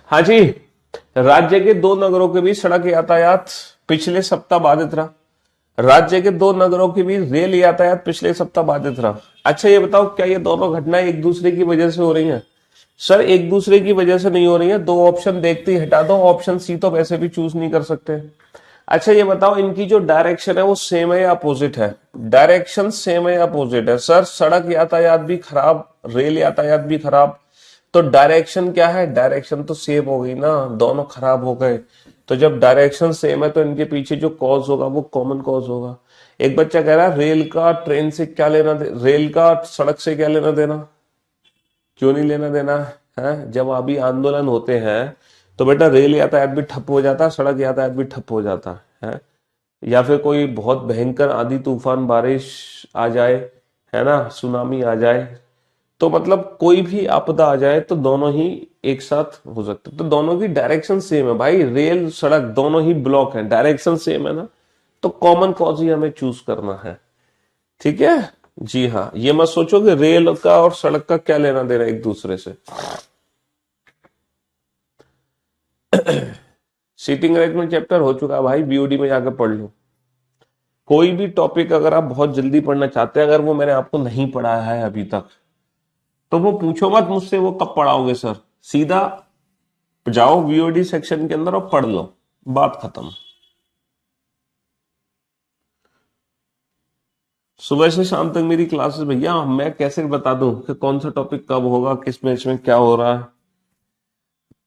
हाँ जी, राज्य के दो नगरों के बीच सड़क यातायात पिछले सप्ताह बाधित रहा। राज्य के दो नगरों के बीच रेल यातायात पिछले सप्ताह बाधित रहा। अच्छा ये बताओ, क्या ये दोनों घटनाएं एक दूसरे की वजह से हो रही हैं? सर एक दूसरे की वजह से नहीं हो रही है। दो ऑप्शन देखते ही हटा दो, ऑप्शन सी तो वैसे भी चूज नहीं कर सकते। अच्छा ये बताओ, इनकी जो डायरेक्शन है वो सेम है या अपोजिट है? डायरेक्शन सेम है या अपोजिट है? सर सड़क यातायात भी खराब, रेल यातायात भी खराब, तो डायरेक्शन क्या है? डायरेक्शन तो सेम हो गई ना, दोनों खराब हो गए। तो जब डायरेक्शन सेम है तो इनके पीछे जो कॉज होगा वो कॉमन कॉज होगा। एक बच्चा कह रहा है रेल का ट्रेन से क्या लेना रेल का सड़क से क्या लेना देना? क्यों नहीं लेना देना है? जब अभी आंदोलन होते हैं तो बेटा रेल यातायात भी ठप हो जाता है, सड़क यातायात भी ठप हो जाता है। या फिर कोई बहुत भयंकर आंधी तूफान बारिश आ जाए, है ना, सुनामी आ जाए, तो मतलब कोई भी आपदा आ जाए तो दोनों ही एक साथ हो सकते। तो दोनों की डायरेक्शन सेम है भाई, रेल सड़क दोनों ही ब्लॉक है, डायरेक्शन सेम है ना, तो कॉमन कॉज ही हमें चूज करना है। ठीक है जी हाँ, ये मत सोचो कि रेल का और सड़क का क्या लेना देना एक दूसरे से। सीटिंग अरेंजमेंट चैप्टर हो चुका है भाई, बीओडी में जाकर पढ़ लो। कोई भी टॉपिक अगर आप बहुत जल्दी पढ़ना चाहते हैं, अगर वो मैंने आपको नहीं पढ़ाया है अभी तक, तो वो पूछो मत मुझसे वो कब पढ़ाओगे सर। सीधा जाओ वीओडी सेक्शन के अंदर और पढ़ लो, बात खत्म। सुबह से शाम तक मेरी क्लासेस भैया, मैं कैसे बता दूं कि कौन सा टॉपिक कब होगा, किस बैच में क्या हो रहा है?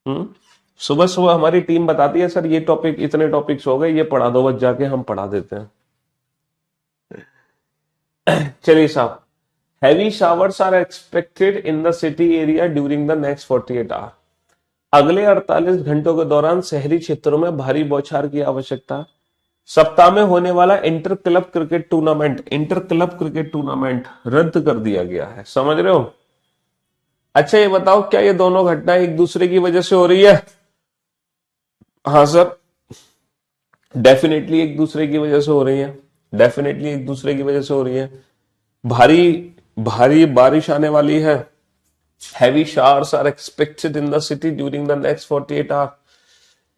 हम्म। सुबह सुबह हमारी टीम बताती है सर ये टॉपिक, इतने टॉपिक्स हो गए, ये पढ़ा दो, बस जाके हम पढ़ा देते हैं। चलिए साहब, heavy showers are expected in the city area during the next 48 hour. अगले 48 घंटों के दौरान शहरी क्षेत्रों में भारी बौछार की आवश्यकता। सप्ताह में होने वाला इंटर क्लब क्रिकेट टूर्नामेंट रद्द कर दिया गया है। समझ रहे हो? अच्छा ये बताओ, क्या ये दोनों घटनाएं एक दूसरे की वजह से हो रही है? हाँ सर। डेफिनेटली एक दूसरे की वजह से हो रही है, डेफिनेटली एक दूसरे की वजह से हो रही है। भारी भारी बारिश आने वाली है, heavy showers are expected in the city during the next 48 hour.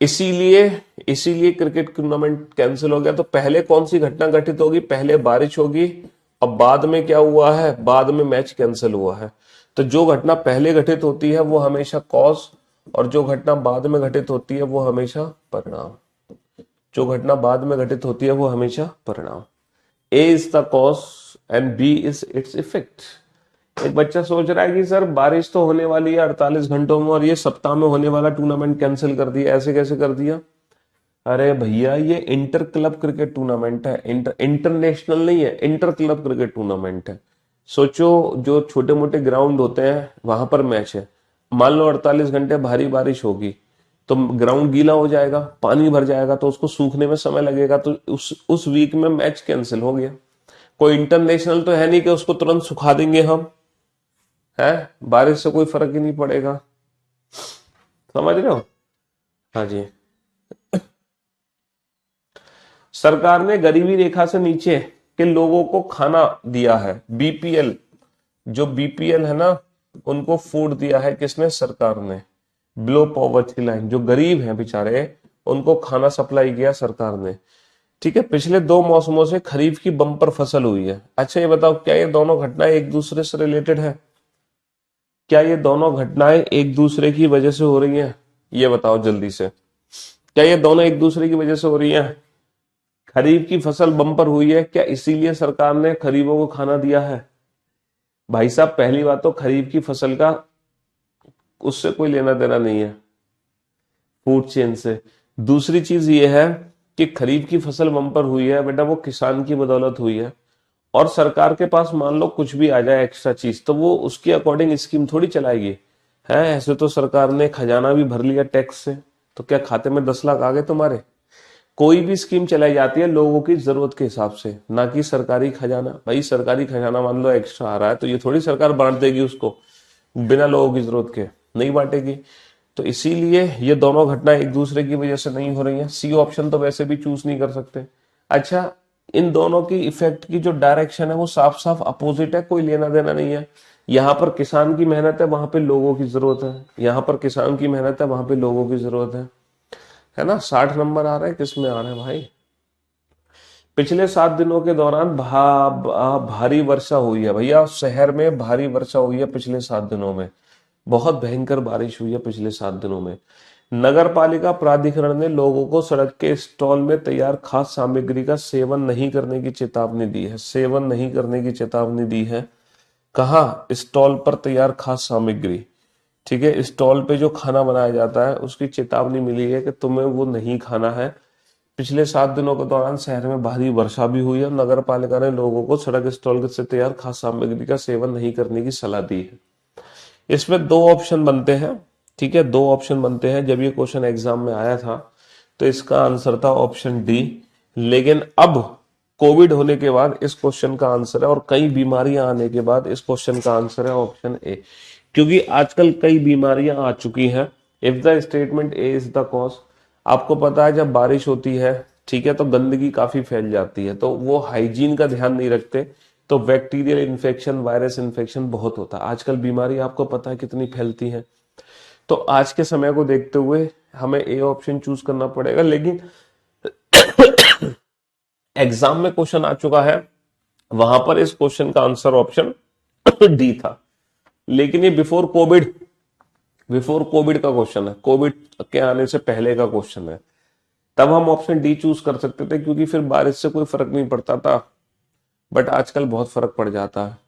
इसीलिए इसीलिए क्रिकेट टूर्नामेंट कैंसिल हो गया। तो पहले कौन सी घटना घटित होगी? पहले बारिश होगी, अब बाद में क्या हुआ है? बाद में मैच कैंसिल हुआ है। तो जो घटना पहले घटित होती है वो हमेशा कॉज, और जो घटना बाद में घटित होती है वो हमेशा परिणाम। जो घटना बाद में घटित होती है वो हमेशा परिणाम। A is the cause and B is its effect. एक बच्चा सोच रहा है कि सर बारिश तो होने वाली है 48 घंटों में और ये सप्ताह में होने वाला टूर्नामेंट कैंसिल कर दिया, ऐसे कैसे कर दिया? अरे भैया ये इंटर क्लब क्रिकेट टूर्नामेंट है, इंटरनेशनल नहीं है, इंटर क्लब क्रिकेट टूर्नामेंट है। सोचो जो छोटे मोटे ग्राउंड होते हैं वहां पर मैच है, मान लो 48 घंटे भारी बारिश होगी तो ग्राउंड गीला हो जाएगा, पानी भर जाएगा, तो उसको सूखने में समय लगेगा, तो उस वीक में मैच कैंसिल हो गया। कोई इंटरनेशनल तो है नहीं कि उसको तुरंत सुखा देंगे हम, है? बारिश से कोई फर्क ही नहीं पड़ेगा। समझ रहे हो? हाँ जी। सरकार ने गरीबी रेखा से नीचे के लोगों को खाना दिया है, बीपीएल, जो बीपीएल है ना उनको फूड दिया है। किसने? सरकार ने। बिलो पॉवर्टी लाइन, जो गरीब हैं बेचारे उनको खाना सप्लाई किया सरकार ने। ठीक है। पिछले 2 मौसमों से खरीफ की बम्पर फसल हुई है। अच्छा ये बताओ, क्या ये दोनों घटनाएं एक दूसरे से रिलेटेड है? क्या ये दोनों घटनाएं एक दूसरे की वजह से हो रही हैं? ये बताओ जल्दी से, क्या ये दोनों एक दूसरे की वजह से हो रही हैं? खरीफ की फसल बम्पर हुई है, क्या इसीलिए सरकार ने खरीफों को खाना दिया है? भाई साहब पहली बात तो खरीफ की फसल का उससे कोई लेना देना नहीं है, फूड चेन से। दूसरी चीज ये है कि खरीफ की फसल बम्पर हुई है बेटा, वो किसान की बदौलत हुई है। और सरकार के पास मान लो कुछ भी आ जाए एक्स्ट्रा चीज, तो वो उसके अकॉर्डिंग स्कीम थोड़ी चलाएगी, है? ऐसे तो सरकार ने खजाना भी भर लिया टैक्स से, तो क्या खाते में 10 लाख आ गए तुम्हारे? कोई भी स्कीम चलाई जाती है लोगों की जरूरत के हिसाब से, ना कि सरकारी खजाना। भाई सरकारी खजाना मान लो एक्स्ट्रा आ रहा है तो ये थोड़ी सरकार बांट देगी उसको बिना लोगों की जरूरत के, नहीं बांटेगी। तो इसीलिए ये दोनों घटना एक दूसरे की वजह से नहीं हो रही है। सी ऑप्शन तो वैसे भी चूज नहीं कर सकते। अच्छा, इन दोनों की इफेक्ट की जो डायरेक्शन है वो साफ साफ अपोजिट है, कोई लेना देना नहीं है। यहाँ पर किसान की मेहनत है, वहां पे लोगों की जरूरत है। यहाँ पर किसान की मेहनत है, वहां पे लोगों की जरूरत है ना? 60 नंबर आ रहा है, किस में आ रहा है भाई? पिछले 7 दिनों के दौरान भारी वर्षा हुई है भैया, शहर में भारी वर्षा हुई है पिछले 7 दिनों में, बहुत भयंकर बारिश हुई है पिछले 7 दिनों में। नगर पालिका प्राधिकरण ने लोगों को सड़क के स्टॉल में तैयार खाद्य सामग्री का सेवन नहीं करने की चेतावनी दी है। सेवन नहीं करने की चेतावनी दी है। कहा? स्टॉल पर तैयार खाद्य सामग्री, ठीक है, स्टॉल पे जो खाना बनाया जाता है उसकी चेतावनी मिली है कि तुम्हें वो नहीं खाना है। पिछले 7 दिनों के दौरान शहर में भारी वर्षा भी हुई है। नगर पालिका ने लोगों को सड़क स्टॉल से तैयार खाद्य सामग्री का सेवन नहीं करने की सलाह दी है। इसमें 2 ऑप्शन बनते हैं, ठीक है, 2 ऑप्शन बनते हैं। जब ये क्वेश्चन एग्जाम में आया था तो इसका आंसर था ऑप्शन डी, लेकिन अब कोविड होने के बाद इस क्वेश्चन का आंसर है, और कई बीमारियां आने के बाद इस क्वेश्चन का आंसर है ऑप्शन ए, क्योंकि आजकल कई बीमारियां आ चुकी हैं। If the statement A is the cause, आपको पता है जब बारिश होती है, ठीक है, तो गंदगी काफी फैल जाती है, तो वो हाइजीन का ध्यान नहीं रखते, तो बैक्टीरियल इन्फेक्शन, वायरस इन्फेक्शन बहुत होता है। आजकल बीमारी आपको पता है कितनी फैलती है। तो आज के समय को देखते हुए हमें ए ऑप्शन चूज करना पड़ेगा, लेकिन एग्जाम में क्वेश्चन आ चुका है, वहां पर इस क्वेश्चन का आंसर ऑप्शन डी था। लेकिन ये बिफोर कोविड का क्वेश्चन है, कोविड के आने से पहले का क्वेश्चन है। तब हम ऑप्शन डी चूज कर सकते थे क्योंकि फिर बारिश से कोई फर्क नहीं पड़ता था, बट आजकल बहुत फर्क पड़ जाता है।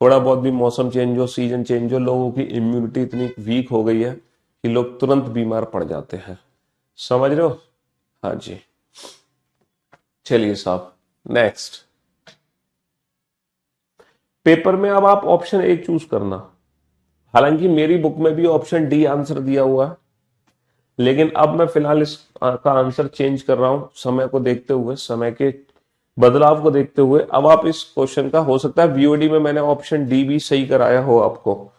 थोड़ा बहुत भी मौसम चेंज हो, सीजन चेंज हो, लोगों की इम्यूनिटी इतनी वीक हो गई है कि लोग तुरंत बीमार पड़ जाते हैं। समझ रहे हो? हाँ जी। चलिए साहब, नेक्स्ट पेपर में अब आप ऑप्शन ए चूज करना। हालांकि मेरी बुक में भी ऑप्शन डी आंसर दिया हुआ है, लेकिन अब मैं फिलहाल इस का आंसर चेंज कर रहा हूं समय को देखते हुए, समय के बदलाव को देखते हुए। अब आप इस क्वेश्चन का, हो सकता है वीओडी में मैंने ऑप्शन डी भी सही कराया हो आपको,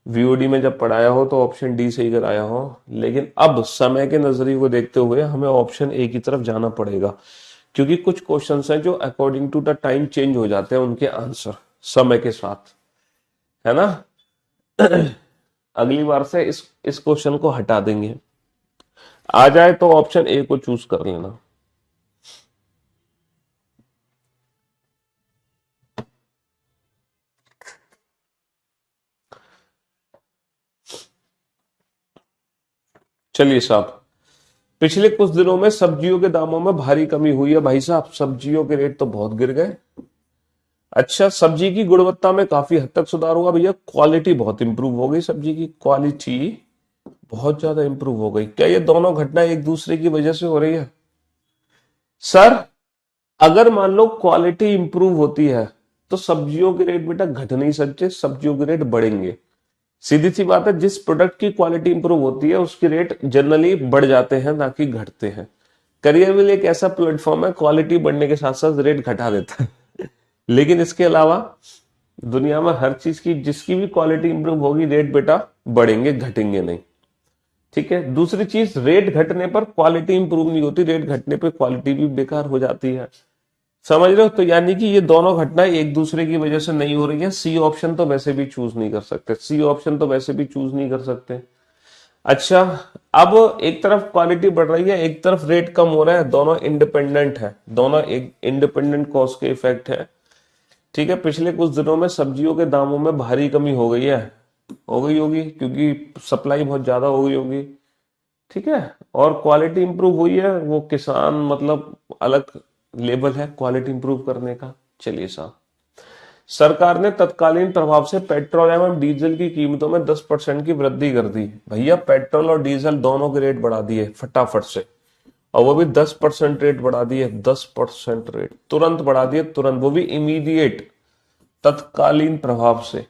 वीओडी में जब पढ़ाया हो तो ऑप्शन डी सही कराया हो, लेकिन अब समय के नजरिए को देखते हुए हमें ऑप्शन ए की तरफ जाना पड़ेगा, क्योंकि कुछ क्वेश्चंस हैं जो according to the time change हो जाते हैं उनके आंसर समय के साथ, है ना। अगली बार से इस क्वेश्चन को हटा देंगे। आ जाए तो ऑप्शन ए को चूज कर लेना। चलिए साहब, पिछले कुछ दिनों में सब्जियों के दामों में भारी कमी हुई है। भाई साहब, सब्जियों के रेट तो बहुत गिर गए। अच्छा, सब्जी की गुणवत्ता में काफी हद तक सुधार हुआ भैया, क्वालिटी बहुत इंप्रूव हो गई, सब्जी की क्वालिटी बहुत ज्यादा इंप्रूव हो गई। क्या ये दोनों घटना एक दूसरे की वजह से हो रही है? सर, अगर मान लो क्वालिटी इंप्रूव होती है तो सब्जियों के रेट बेटा घट नहीं सकते, सब्जियों के रेट बढ़ेंगे। सीधी सी बात है, जिस प्रोडक्ट की क्वालिटी इंप्रूव होती है उसके रेट जनरली बढ़ जाते हैं, ना कि घटते हैं। करियर विल एक ऐसा प्लेटफॉर्म है, क्वालिटी बढ़ने के साथ साथ रेट घटा देता है। लेकिन इसके अलावा दुनिया में हर चीज की जिसकी भी क्वालिटी इंप्रूव होगी रेट बेटा बढ़ेंगे, घटेंगे नहीं। ठीक है। दूसरी चीज, रेट घटने पर क्वालिटी इंप्रूव नहीं होती, रेट घटने पर क्वालिटी भी बेकार हो जाती है। समझ रहे हो? तो यानी कि ये दोनों घटनाएं एक दूसरे की वजह से नहीं हो रही है। सी ऑप्शन तो वैसे भी चूज नहीं कर सकते, सी ऑप्शन तो वैसे भी चूज नहीं कर सकते। अच्छा, अब एक तरफ क्वालिटी बढ़ रही है, एक तरफ रेट कम हो रहा है, दोनों इंडिपेंडेंट है, दोनों एक इंडिपेंडेंट कॉज के इफेक्ट है। ठीक है। पिछले कुछ दिनों में सब्जियों के दामों में भारी कमी हो गई है, हो गई होगी क्योंकि सप्लाई बहुत ज्यादा हो गई होगी। ठीक है। और क्वालिटी इंप्रूव हुई है, वो किसान मतलब अलग लेवल है क्वालिटी इंप्रूव करने का। चलिए साहब, सरकार ने तत्कालीन प्रभाव से पेट्रोल एवं डीजल की कीमतों में 10% की वृद्धि कर दी। भैया, पेट्रोल और डीजल दोनों के रेट बढ़ा दिए फटाफट से, और वो भी 10% रेट बढ़ा दिए, 10% रेट तुरंत बढ़ा दिए, तुरंत, वो भी इमीडिएट, तत्कालीन प्रभाव से,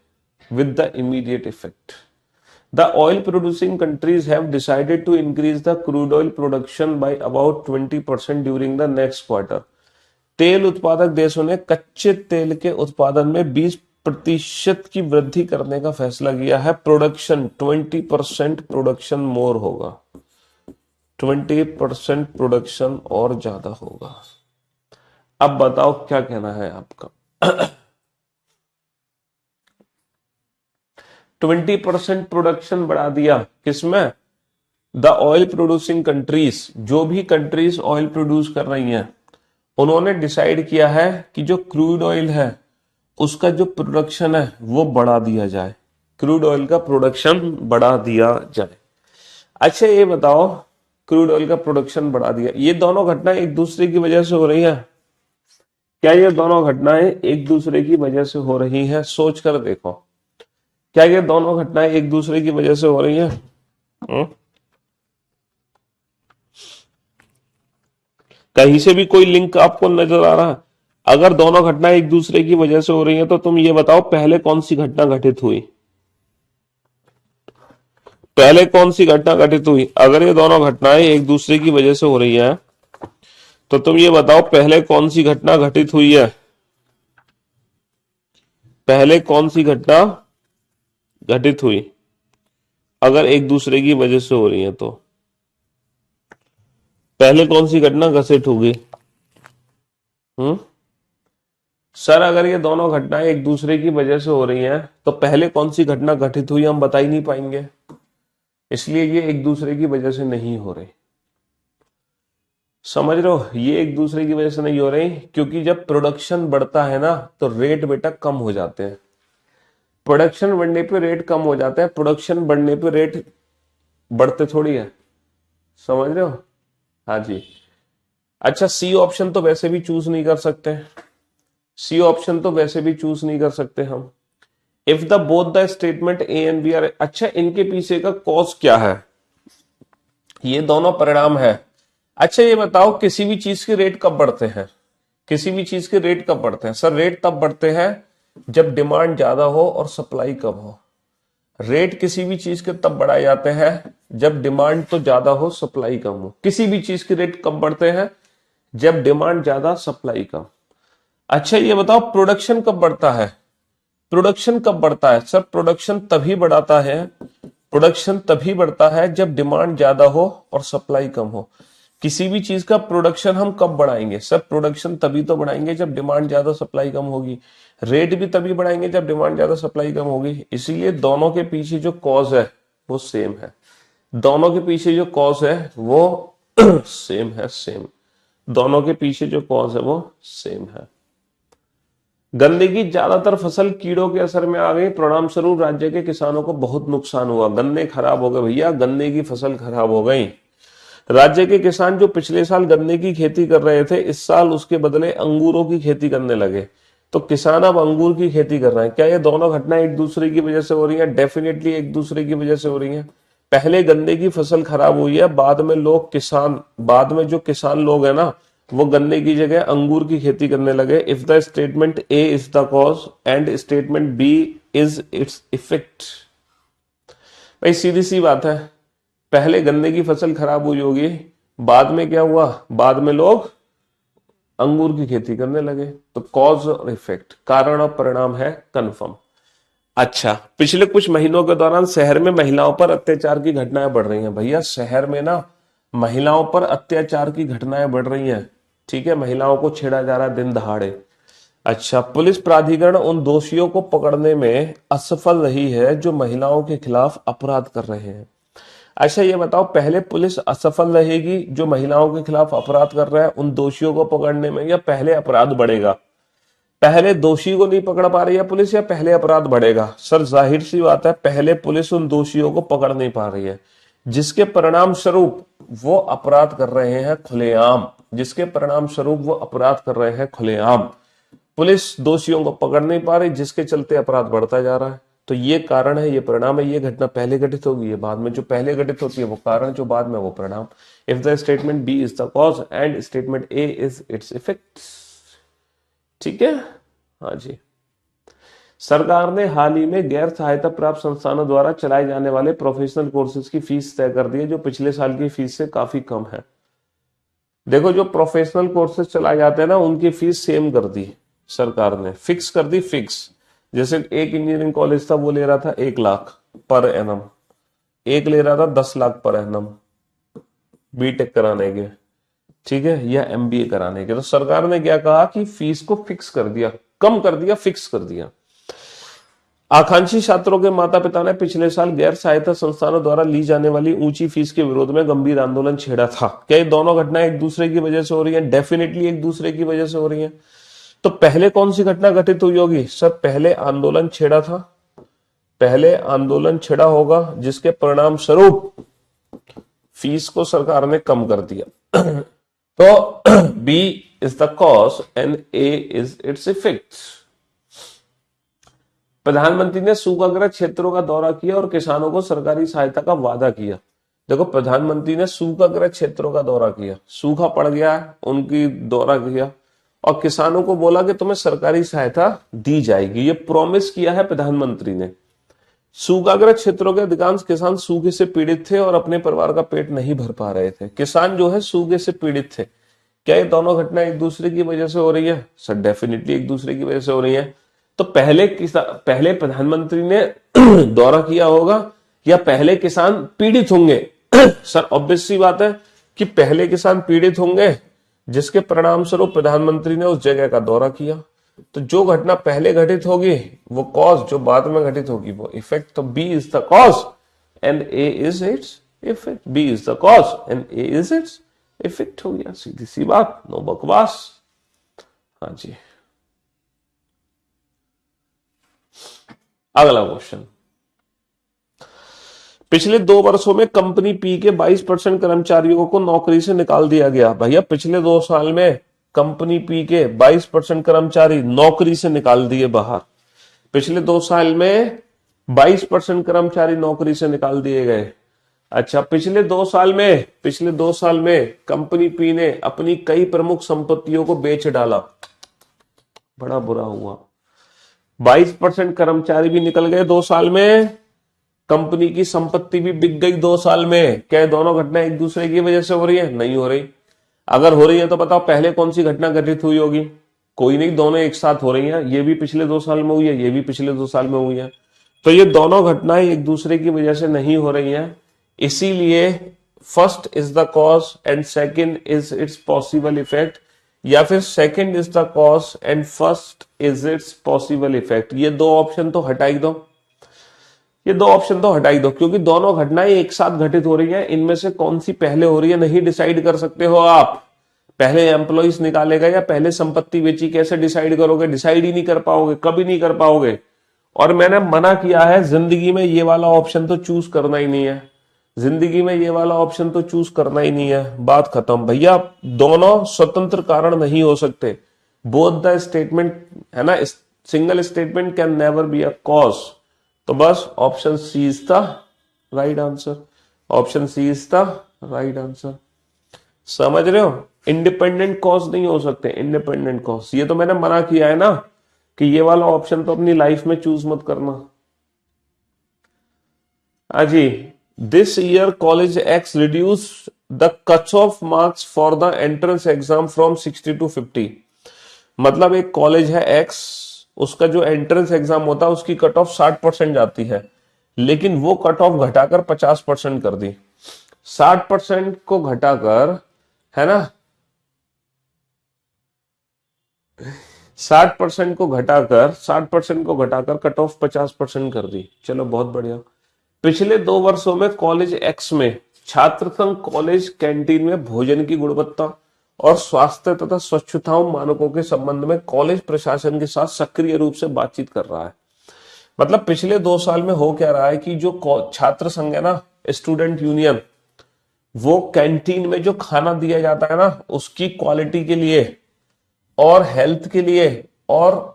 with the immediate effect. The oil producing countries have decided to increase the crude oil production by about 20% during the next quarter. तेल उत्पादक देशों ने कच्चे तेल के उत्पादन में 20% की वृद्धि करने का फैसला किया है। प्रोडक्शन 20% प्रोडक्शन मोर होगा, 20% प्रोडक्शन और ज्यादा होगा। अब बताओ क्या कहना है आपका? 20% प्रोडक्शन बढ़ा दिया किसमें? द ऑयल प्रोड्यूसिंग कंट्रीज, जो भी कंट्रीज ऑयल प्रोड्यूस कर रही हैं, उन्होंने डिसाइड किया है कि जो क्रूड ऑयल है उसका जो प्रोडक्शन है वो बढ़ा दिया जाए, क्रूड ऑयल का प्रोडक्शन बढ़ा दिया जाए। अच्छा, ये बताओ, क्रूड ऑयल का प्रोडक्शन बढ़ा दिया, ये दोनों घटनाएं एक दूसरे की वजह से हो रही है? क्या ये दोनों घटनाएं एक दूसरे की वजह से हो रही हैं? सोच कर देखो, क्या ये दोनों घटनाएं एक दूसरे की वजह से हो रही हैं? कहीं से भी कोई लिंक आपको नजर आ रहा है? अगर दोनों घटनाएं एक दूसरे की वजह से हो रही हैं तो तुम ये बताओ पहले कौन सी घटना घटित हुई? पहले कौन सी घटना घटित हुई? अगर ये दोनों घटनाएं एक दूसरे की वजह से हो रही हैं तो तुम ये बताओ पहले कौन सी घटना घटित हुई है? पहले कौन सी घटना घटित हुई अगर एक दूसरे की वजह से हो रही है? तो पहले कौन सी घटना घटित होगी? सर, अगर ये दोनों घटनाएं एक दूसरे की वजह से हो रही हैं तो पहले कौन सी घटना घटित हुई हम बता ही नहीं पाएंगे, इसलिए ये एक दूसरे की वजह से नहीं हो रही। समझ रहे हो? ये एक दूसरे की वजह से नहीं हो रही क्योंकि जब प्रोडक्शन बढ़ता है ना तो रेट बेटा कम हो जाते हैं। प्रोडक्शन बढ़ने पे रेट कम हो जाता है, प्रोडक्शन बढ़ने पे रेट बढ़ते थोड़ी है। समझ रहे हो? हाँ जी। अच्छा, सी ऑप्शन तो वैसे भी चूज नहीं कर सकते, सी ऑप्शन तो वैसे भी चूज नहीं कर सकते हम। If the both the statement A and B are, अच्छा, इनके पीछे का कॉज क्या है? ये दोनों परिणाम है। अच्छा, ये बताओ किसी भी चीज के रेट कब बढ़ते हैं? किसी भी चीज के रेट कब बढ़ते हैं? सर, रेट तब बढ़ते हैं जब डिमांड ज्यादा हो और सप्लाई कम हो। रेट किसी भी चीज के तब बढ़ाए जाते हैं जब डिमांड तो ज्यादा हो, सप्लाई कम हो। किसी भी चीज के रेट कब बढ़ते हैं? जब डिमांड ज्यादा, सप्लाई कम। अच्छा, ये बताओ प्रोडक्शन कब बढ़ता है? प्रोडक्शन कब बढ़ता है? सर प्रोडक्शन तभी बढ़ाता है, प्रोडक्शन तभी बढ़ता है जब डिमांड ज्यादा हो और सप्लाई कम हो। किसी भी चीज का प्रोडक्शन हम कब बढ़ाएंगे? सर प्रोडक्शन तभी तो बढ़ाएंगे जब डिमांड ज्यादा सप्लाई कम होगी। रेट भी तभी बढ़ाएंगे जब डिमांड ज्यादा सप्लाई कम होगी। इसीलिए दोनों के पीछे जो कॉज है वो सेम है, दोनों के पीछे जो कॉज है वो सेम है, सेम, दोनों के पीछे जो कॉज है वो सेम है। गन्ने की ज्यादातर फसल कीड़ों के असर में आ गई, परिणाम स्वरूप राज्य के किसानों को बहुत नुकसान हुआ। गन्ने खराब हो गए भैया, गन्ने की फसल खराब हो गई। राज्य के किसान जो पिछले साल गन्ने की खेती कर रहे थे, इस साल उसके बदले अंगूरों की खेती करने लगे। तो किसान अब अंगूर की खेती कर रहे हैं। क्या ये दोनों घटनाएं एक दूसरे की वजह से हो रही हैं? डेफिनेटली एक दूसरे की वजह से हो रही हैं। पहले गन्ने की फसल खराब हुई है, बाद में बाद में जो किसान लोग हैं ना, वो गन्ने की जगह अंगूर की खेती करने लगे। If the statement A is the cause and statement B is its effect. भाई सीधी सी बात है, पहले गन्ने की फसल खराब हुई होगी, बाद में क्या हुआ? बाद में लोग अंगूर की खेती करने लगे। तो कॉज और इफेक्ट, कारण और परिणाम है कंफर्म। अच्छा, पिछले कुछ महीनों के दौरान शहर में महिलाओं पर अत्याचार की घटनाएं बढ़ रही हैं। भैया शहर में ना महिलाओं पर अत्याचार की घटनाएं बढ़ रही हैं, ठीक है, महिलाओं को छेड़ा जा रहा है दिन दहाड़े। अच्छा, पुलिस प्राधिकरण उन दोषियों को पकड़ने में असफल रही है जो महिलाओं के खिलाफ अपराध कर रहे हैं। अच्छा ये बताओ, पहले पुलिस असफल रहेगी जो महिलाओं के खिलाफ अपराध कर रहा है उन दोषियों को पकड़ने में, या पहले अपराध बढ़ेगा? पहले दोषी को नहीं पकड़ पा रही है पुलिस, या पहले अपराध बढ़ेगा? सर जाहिर सी बात है, पहले पुलिस उन दोषियों को पकड़ नहीं पा रही है, जिसके परिणाम स्वरूप वो अपराध कर रहे हैं खुलेआम, जिसके परिणाम स्वरूप वो अपराध कर रहे हैं खुलेआम। पुलिस दोषियों को पकड़ नहीं पा रही, जिसके चलते अपराध बढ़ता जा रहा है। तो ये कारण है, ये परिणाम है। ये घटना पहले घटित होगी, ये बाद में। जो पहले घटित होती है वो कारण, जो बाद में वो परिणाम। If the statement B is the cause and statement A is its effect. ठीक है, हाँ जी। सरकार ने हाल ही में गैर सहायता प्राप्त संस्थानों द्वारा चलाए जाने वाले प्रोफेशनल कोर्सेज की फीस तय कर दी है, जो पिछले साल की फीस से काफी कम है। देखो जो प्रोफेशनल कोर्सेज चलाए जाते हैं ना, उनकी फीस सेम कर दी सरकार ने, फिक्स कर दी, फिक्स। जैसे एक इंजीनियरिंग कॉलेज था, वो ले रहा था 1 लाख पर एनम, एक ले रहा था 10 लाख पर एनम बीटेक कराने के, ठीक है, या एमबीए कराने के। तो सरकार ने क्या कहा कि फीस को फिक्स कर दिया, कम कर दिया, फिक्स कर दिया। आकांक्षी छात्रों के माता पिता ने पिछले साल गैर सहायता संस्थानों द्वारा ली जाने वाली ऊंची फीस के विरोध में गंभीर आंदोलन छेड़ा था। क्या ये दोनों घटनाएं एक दूसरे की वजह से हो रही हैं? डेफिनेटली एक दूसरे की वजह से हो रही हैं। तो पहले कौन सी घटना घटित हुई होगी? सर पहले आंदोलन छेड़ा था, पहले आंदोलन छेड़ा होगा, जिसके परिणाम स्वरूप फीस को सरकार ने कम कर दिया। तो B is the cause and A is its effect. प्रधानमंत्री ने सूखाग्रस्त क्षेत्रों का दौरा किया और किसानों को सरकारी सहायता का वादा किया। देखो प्रधानमंत्री ने सूखाग्रस्त क्षेत्रों का दौरा किया, सूखा पड़ गया, उनकी दौरा किया और किसानों को बोला कि तुम्हें सरकारी सहायता दी जाएगी। ये प्रॉमिस किया है प्रधानमंत्री ने। सूखाग्रस्त क्षेत्रों के अधिकांश किसान सूखे से पीड़ित थे और अपने परिवार का पेट नहीं भर पा रहे थे। किसान जो है सूखे से पीड़ित थे। क्या ये दोनों घटनाएं एक दूसरे की वजह से हो रही है? सर डेफिनेटली एक दूसरे की वजह से हो रही है। तो पहले प्रधानमंत्री ने दौरा किया होगा या पहले किसान पीड़ित होंगे? सर ऑब्वियस सी बात है कि पहले किसान पीड़ित होंगे, जिसके परिणाम स्वरूप प्रधानमंत्री ने उस जगह का दौरा किया। तो जो घटना पहले घटित होगी वो कॉज, जो बाद में घटित होगी वो इफेक्ट। तो B is the cause and A is its effect. B is the cause and A is its effect हो गया, सीधी सी बात, नो बकवास। हाँ जी, अगला क्वेश्चन। पिछले 2 वर्षों में कंपनी पी के 22% कर्मचारियों को नौकरी से निकाल दिया गया। भैया पिछले 2 साल में कंपनी पी के 22% कर्मचारी नौकरी से निकाल दिए बाहर। पिछले 2 साल में 22% कर्मचारी नौकरी से निकाल दिए गए। अच्छा, पिछले 2 साल में कंपनी पी ने अपनी कई प्रमुख संपत्तियों को बेच डाला। बड़ा बुरा हुआ। 22% कर्मचारी भी निकल गए 2 साल में, कंपनी की संपत्ति भी बिक गई 2 साल में। क्या दोनों घटनाएं एक दूसरे की वजह से हो रही है? नहीं हो रही। अगर हो रही है तो बताओ पहले कौन सी घटना घटित हुई होगी? कोई नहीं, दोनों एक साथ हो रही हैं, ये भी पिछले 2 साल में हुई है, ये भी पिछले 2 साल में हुई है। तो ये दोनों घटनाएं एक दूसरे की वजह से नहीं हो रही हैं, इसीलिए first is the cause and second is it's possible effect, या फिर second is the cause and first is it's possible effect. ये दो ऑप्शन तो हटा ही दो, ये दो ऑप्शन तो हटा ही दो, क्योंकि दोनों घटनाएं एक साथ घटित हो रही हैं, इनमें से कौन सी पहले हो रही है नहीं डिसाइड कर सकते हो आप। पहले एम्प्लॉइज निकालेगा या पहले संपत्ति बेची, कैसे डिसाइड करोगे? डिसाइड ही नहीं कर पाओगे, कभी नहीं कर पाओगे। और मैंने मना किया है, जिंदगी में ये वाला ऑप्शन तो चूज करना ही नहीं है, जिंदगी में ये वाला ऑप्शन तो चूज करना ही नहीं है, बात खत्म भैया। दोनों स्वतंत्र कारण नहीं हो सकते, बोथ द स्टेटमेंट है ना, single statement can never be a cause. तो बस option C is the right answer, option C is the right answer. समझ रहे हो? इंडिपेंडेंट कॉज नहीं हो सकते, इंडिपेंडेंट कॉज। ये तो मैंने मना किया है ना कि ये वाला ऑप्शन तो अपनी लाइफ में चूज मत करना। अजी, this year college x reduce the cut off marks for the entrance exam from 60 to 50। मतलब एक कॉलेज है एक्स, उसका जो एंट्रेंस एग्जाम होता है उसकी कट ऑफ 60% जाती है, लेकिन वो कट ऑफ घटाकर 50% कर दी। 60% को घटाकर, है ना, 60% को घटाकर कट ऑफ 50% कर दी। चलो बहुत बढ़िया। पिछले 2 वर्षों में कॉलेज एक्स में छात्र संघ कॉलेज कैंटीन में भोजन की गुणवत्ता और स्वास्थ्य तथा स्वच्छता मानकों के संबंध में कॉलेज प्रशासन के साथ सक्रिय रूप से बातचीत कर रहा है। मतलब पिछले 2 साल में हो क्या रहा है कि जो छात्र संघ है ना, स्टूडेंट यूनियन, वो कैंटीन में जो खाना दिया जाता है ना उसकी क्वालिटी के लिए और हेल्थ के लिए और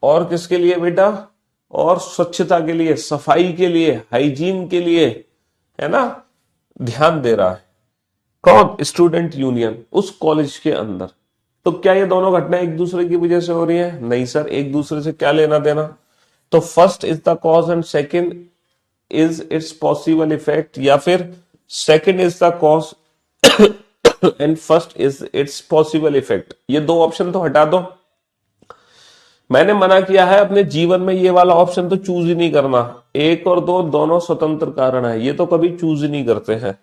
किसके लिए बेटा, और स्वच्छता के लिए, सफाई के लिए, हाइजीन के लिए, है ना, ध्यान दे रहा है। कौन? स्टूडेंट यूनियन उस कॉलेज के अंदर। तो क्या ये दोनों घटनाएं एक दूसरे की वजह से हो रही है? नहीं सर, एक दूसरे से क्या लेना देना। तो first is the cause and second is it's possible effect, या फिर second is the cause and first is it's possible effect. ये दो ऑप्शन तो हटा दो। मैंने मना किया है अपने जीवन में ये वाला ऑप्शन तो चूज ही नहीं करना। 1 और 2 दोनों स्वतंत्र कारण है, ये तो कभी चूज ही नहीं करते हैं।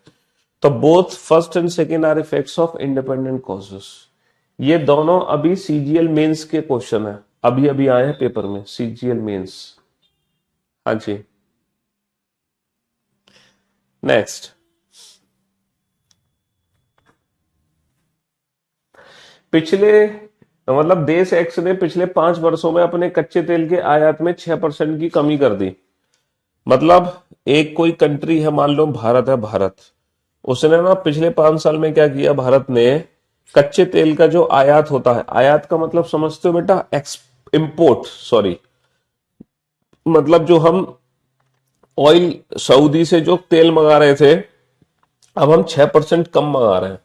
तो both first and second are effects of independent causes. ये दोनों अभी सीजीएल मेंस के क्वेश्चन है, अभी अभी आए हैं पेपर में, सीजीएल मेंस। हाँ जी, नेक्स्ट। पिछले मतलब देश एक्स ने पिछले 5 वर्षों में अपने कच्चे तेल के आयात में 6% की कमी कर दी। मतलब एक कोई कंट्री है, मान लो भारत है, भारत, उसने ना पिछले 5 साल में क्या किया, भारत ने कच्चे तेल का जो आयात होता है, आयात का मतलब समझते हो बेटा, इंपोर्ट, सॉरी, मतलब जो हम ऑयल सऊदी से जो तेल मंगा रहे थे, अब हम 6% कम मंगा रहे हैं।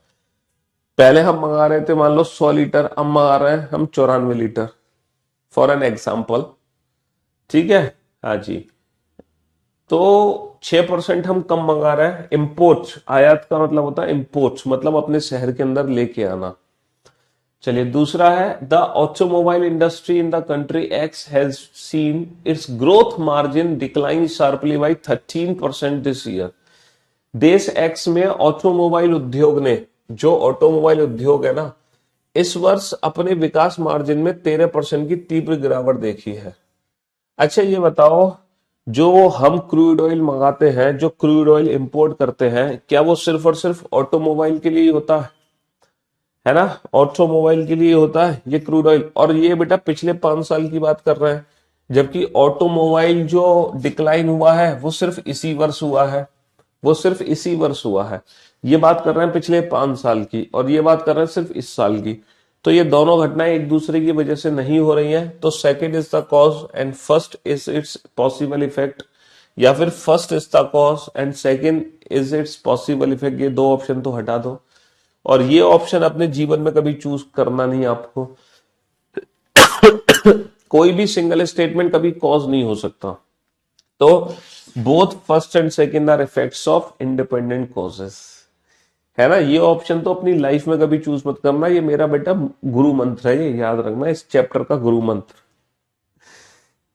पहले हम मंगा रहे थे मान लो 100 लीटर, अब मंगा रहे हैं हम 94 लीटर, फॉर एन एग्जाम्पल। ठीक है, हाँ जी। तो 6% हम कम मंगा रहे हैं। इंपोर्ट, आयात का मतलब होता है इंपोर्ट, मतलब अपने शहर के अंदर लेके आना। चलिए दूसरा है, the automobile industry in the country x has seen it's growth margin decline sharply by 13% this year. देश एक्स में ऑटोमोबाइल उद्योग ने, जो ऑटोमोबाइल उद्योग है ना, इस वर्ष अपने विकास मार्जिन में 13% की तीव्र गिरावट देखी है। अच्छा ये बताओ, जो हम क्रूड ऑयल मंगाते हैं, जो क्रूड ऑयल इंपोर्ट करते हैं, क्या वो सिर्फ और सिर्फ ऑटोमोबाइल के लिए होता है ना? ऑटोमोबाइल के लिए होता है ये क्रूड ऑयल। और ये बेटा पिछले 5 साल की बात कर रहे हैं, जबकि ऑटोमोबाइल जो डिक्लाइन हुआ है वो सिर्फ इसी वर्ष हुआ है, वो सिर्फ इसी वर्ष हुआ है। ये बात कर रहे हैं पिछले 5 साल की, और ये बात कर रहे हैं सिर्फ इस साल की। तो ये दोनों घटनाएं एक दूसरे की वजह से नहीं हो रही हैं। तो second is the cause and first is it's possible effect, या फिर first is the cause and second is it's possible effect. ये दो ऑप्शन तो हटा दो, और ये ऑप्शन अपने जीवन में कभी चूज करना नहीं आपको। कोई भी सिंगल स्टेटमेंट कभी कॉज नहीं हो सकता। तो both first and second are effects of independent causes, है ना। ये ऑप्शन तो अपनी लाइफ में कभी चूज मत करना, ये मेरा बेटा गुरु मंत्र है, ये याद रखना, इस चैप्टर का गुरु मंत्र।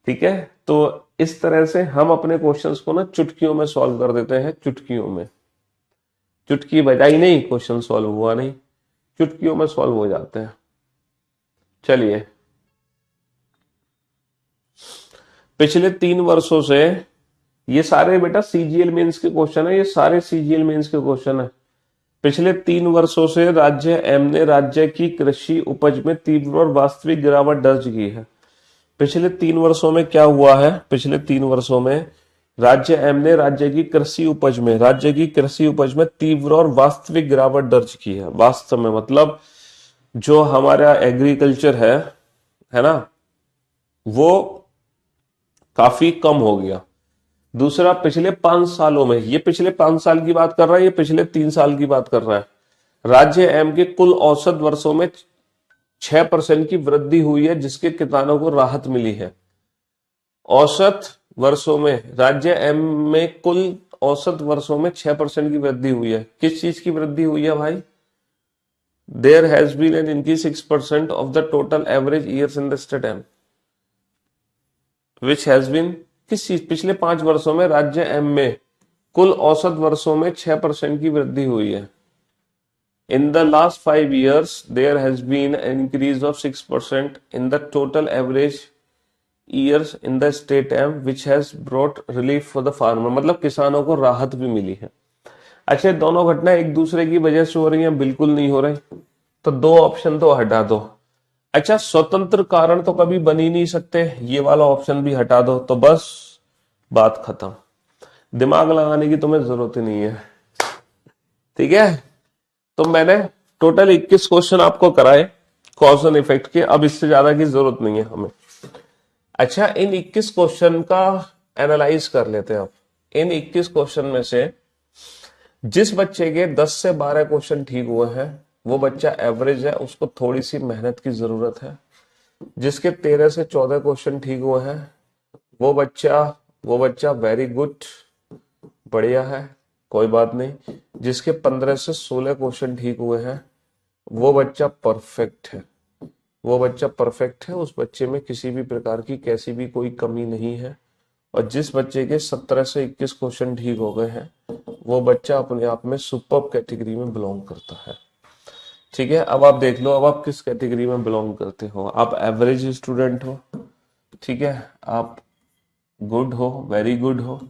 ठीक है, तो इस तरह से हम अपने क्वेश्चंस को ना चुटकियों में सॉल्व कर देते हैं, चुटकियों में। चुटकी बजाई नहीं, क्वेश्चन सॉल्व हुआ नहीं, चुटकियों में सॉल्व हो जाते हैं। चलिए, पिछले 3 वर्षों से, ये सारे बेटा सीजीएल मेंस के क्वेश्चन है, ये सारे सीजीएल मेंस के क्वेश्चन है। पिछले 3 वर्षों से राज्य एम ने राज्य की कृषि उपज में तीव्र और वास्तविक गिरावट दर्ज की है। पिछले 3 वर्षों में क्या हुआ है? पिछले 3 वर्षों में राज्य एम ने राज्य की कृषि उपज में तीव्र और वास्तविक गिरावट दर्ज की है। वास्तव में मतलब जो हमारा एग्रीकल्चर है ना, वो काफी कम हो गया। दूसरा, पिछले 5 सालों में, ये पिछले 5 साल की बात कर रहा है, ये पिछले 3 साल की बात कर रहा है। राज्य एम के कुल औसत वर्षों में 6% की वृद्धि हुई है, जिसके किसानों को राहत मिली है। औसत वर्षों में राज्य एम में कुल औसत वर्षों में 6% की वृद्धि हुई है। किस चीज की वृद्धि हुई है भाई? There has been an increase 6% of the total average years in the state M, which has been, किस चीज? पिछले 5 वर्षों में राज्य एम में कुल औसत वर्षों में 6% की वृद्धि हुई है। In the last 5 years, there has been an increase of 6% in the total average years in the state M, which has brought relief for the farmer. मतलब किसानों को राहत भी मिली है। अच्छा, दोनों घटना एक दूसरे की वजह से हो रही हैं? बिल्कुल नहीं हो रही, तो 2 ऑप्शन तो हटा दो। अच्छा, स्वतंत्र कारण तो कभी बन ही नहीं सकते, ये वाला ऑप्शन भी हटा दो, तो बस बात खत्म। दिमाग लगाने की तुम्हें जरूरत ही नहीं है। ठीक है, तो मैंने टोटल 21 क्वेश्चन आपको कराए कॉज एंड इफेक्ट के, अब इससे ज्यादा की जरूरत नहीं है हमें। अच्छा, इन 21 क्वेश्चन का एनालाइज कर लेते हैं अब। इन 21 क्वेश्चन में से जिस बच्चे के 10 से 12 क्वेश्चन ठीक हुए हैं वो बच्चा एवरेज है, उसको थोड़ी सी मेहनत की जरूरत है। जिसके 13 से 14 क्वेश्चन ठीक हुए हैं वो बच्चा वेरी गुड, बढ़िया है, कोई बात नहीं। जिसके 15 से 16 क्वेश्चन ठीक हुए हैं वो बच्चा परफेक्ट है, उस बच्चे में किसी भी प्रकार की कैसी भी कोई कमी नहीं है। और जिस बच्चे के 17 से 21 क्वेश्चन ठीक हो गए हैं वो बच्चा अपने आप में सुपर्ब कैटेगरी में बिलोंग करता है। ठीक है, अब आप देख लो, अब आप किस कैटेगरी में बिलोंग करते हो। आप एवरेज स्टूडेंट हो, ठीक है, आप गुड हो, वेरी गुड हो,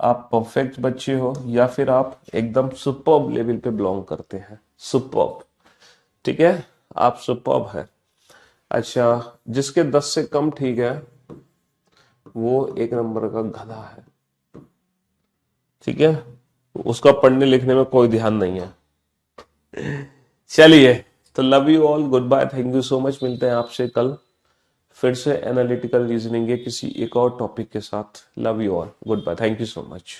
आप परफेक्ट बच्चे हो, या फिर आप एकदम सुपर्ब लेवल पे बिलोंग करते हैं। सुपर्ब, ठीक है, आप सुपर्ब है। अच्छा, जिसके 10 से कम ठीक है वो 1 नंबर का गधा है। ठीक है, उसका पढ़ने लिखने में कोई ध्यान नहीं है। चलिए, तो love you all, goodbye, thank you so much. मिलते हैं आपसे कल फिर से एनालिटिकल रीजनिंग के किसी एक और टॉपिक के साथ। Love you all, goodbye, thank you so much.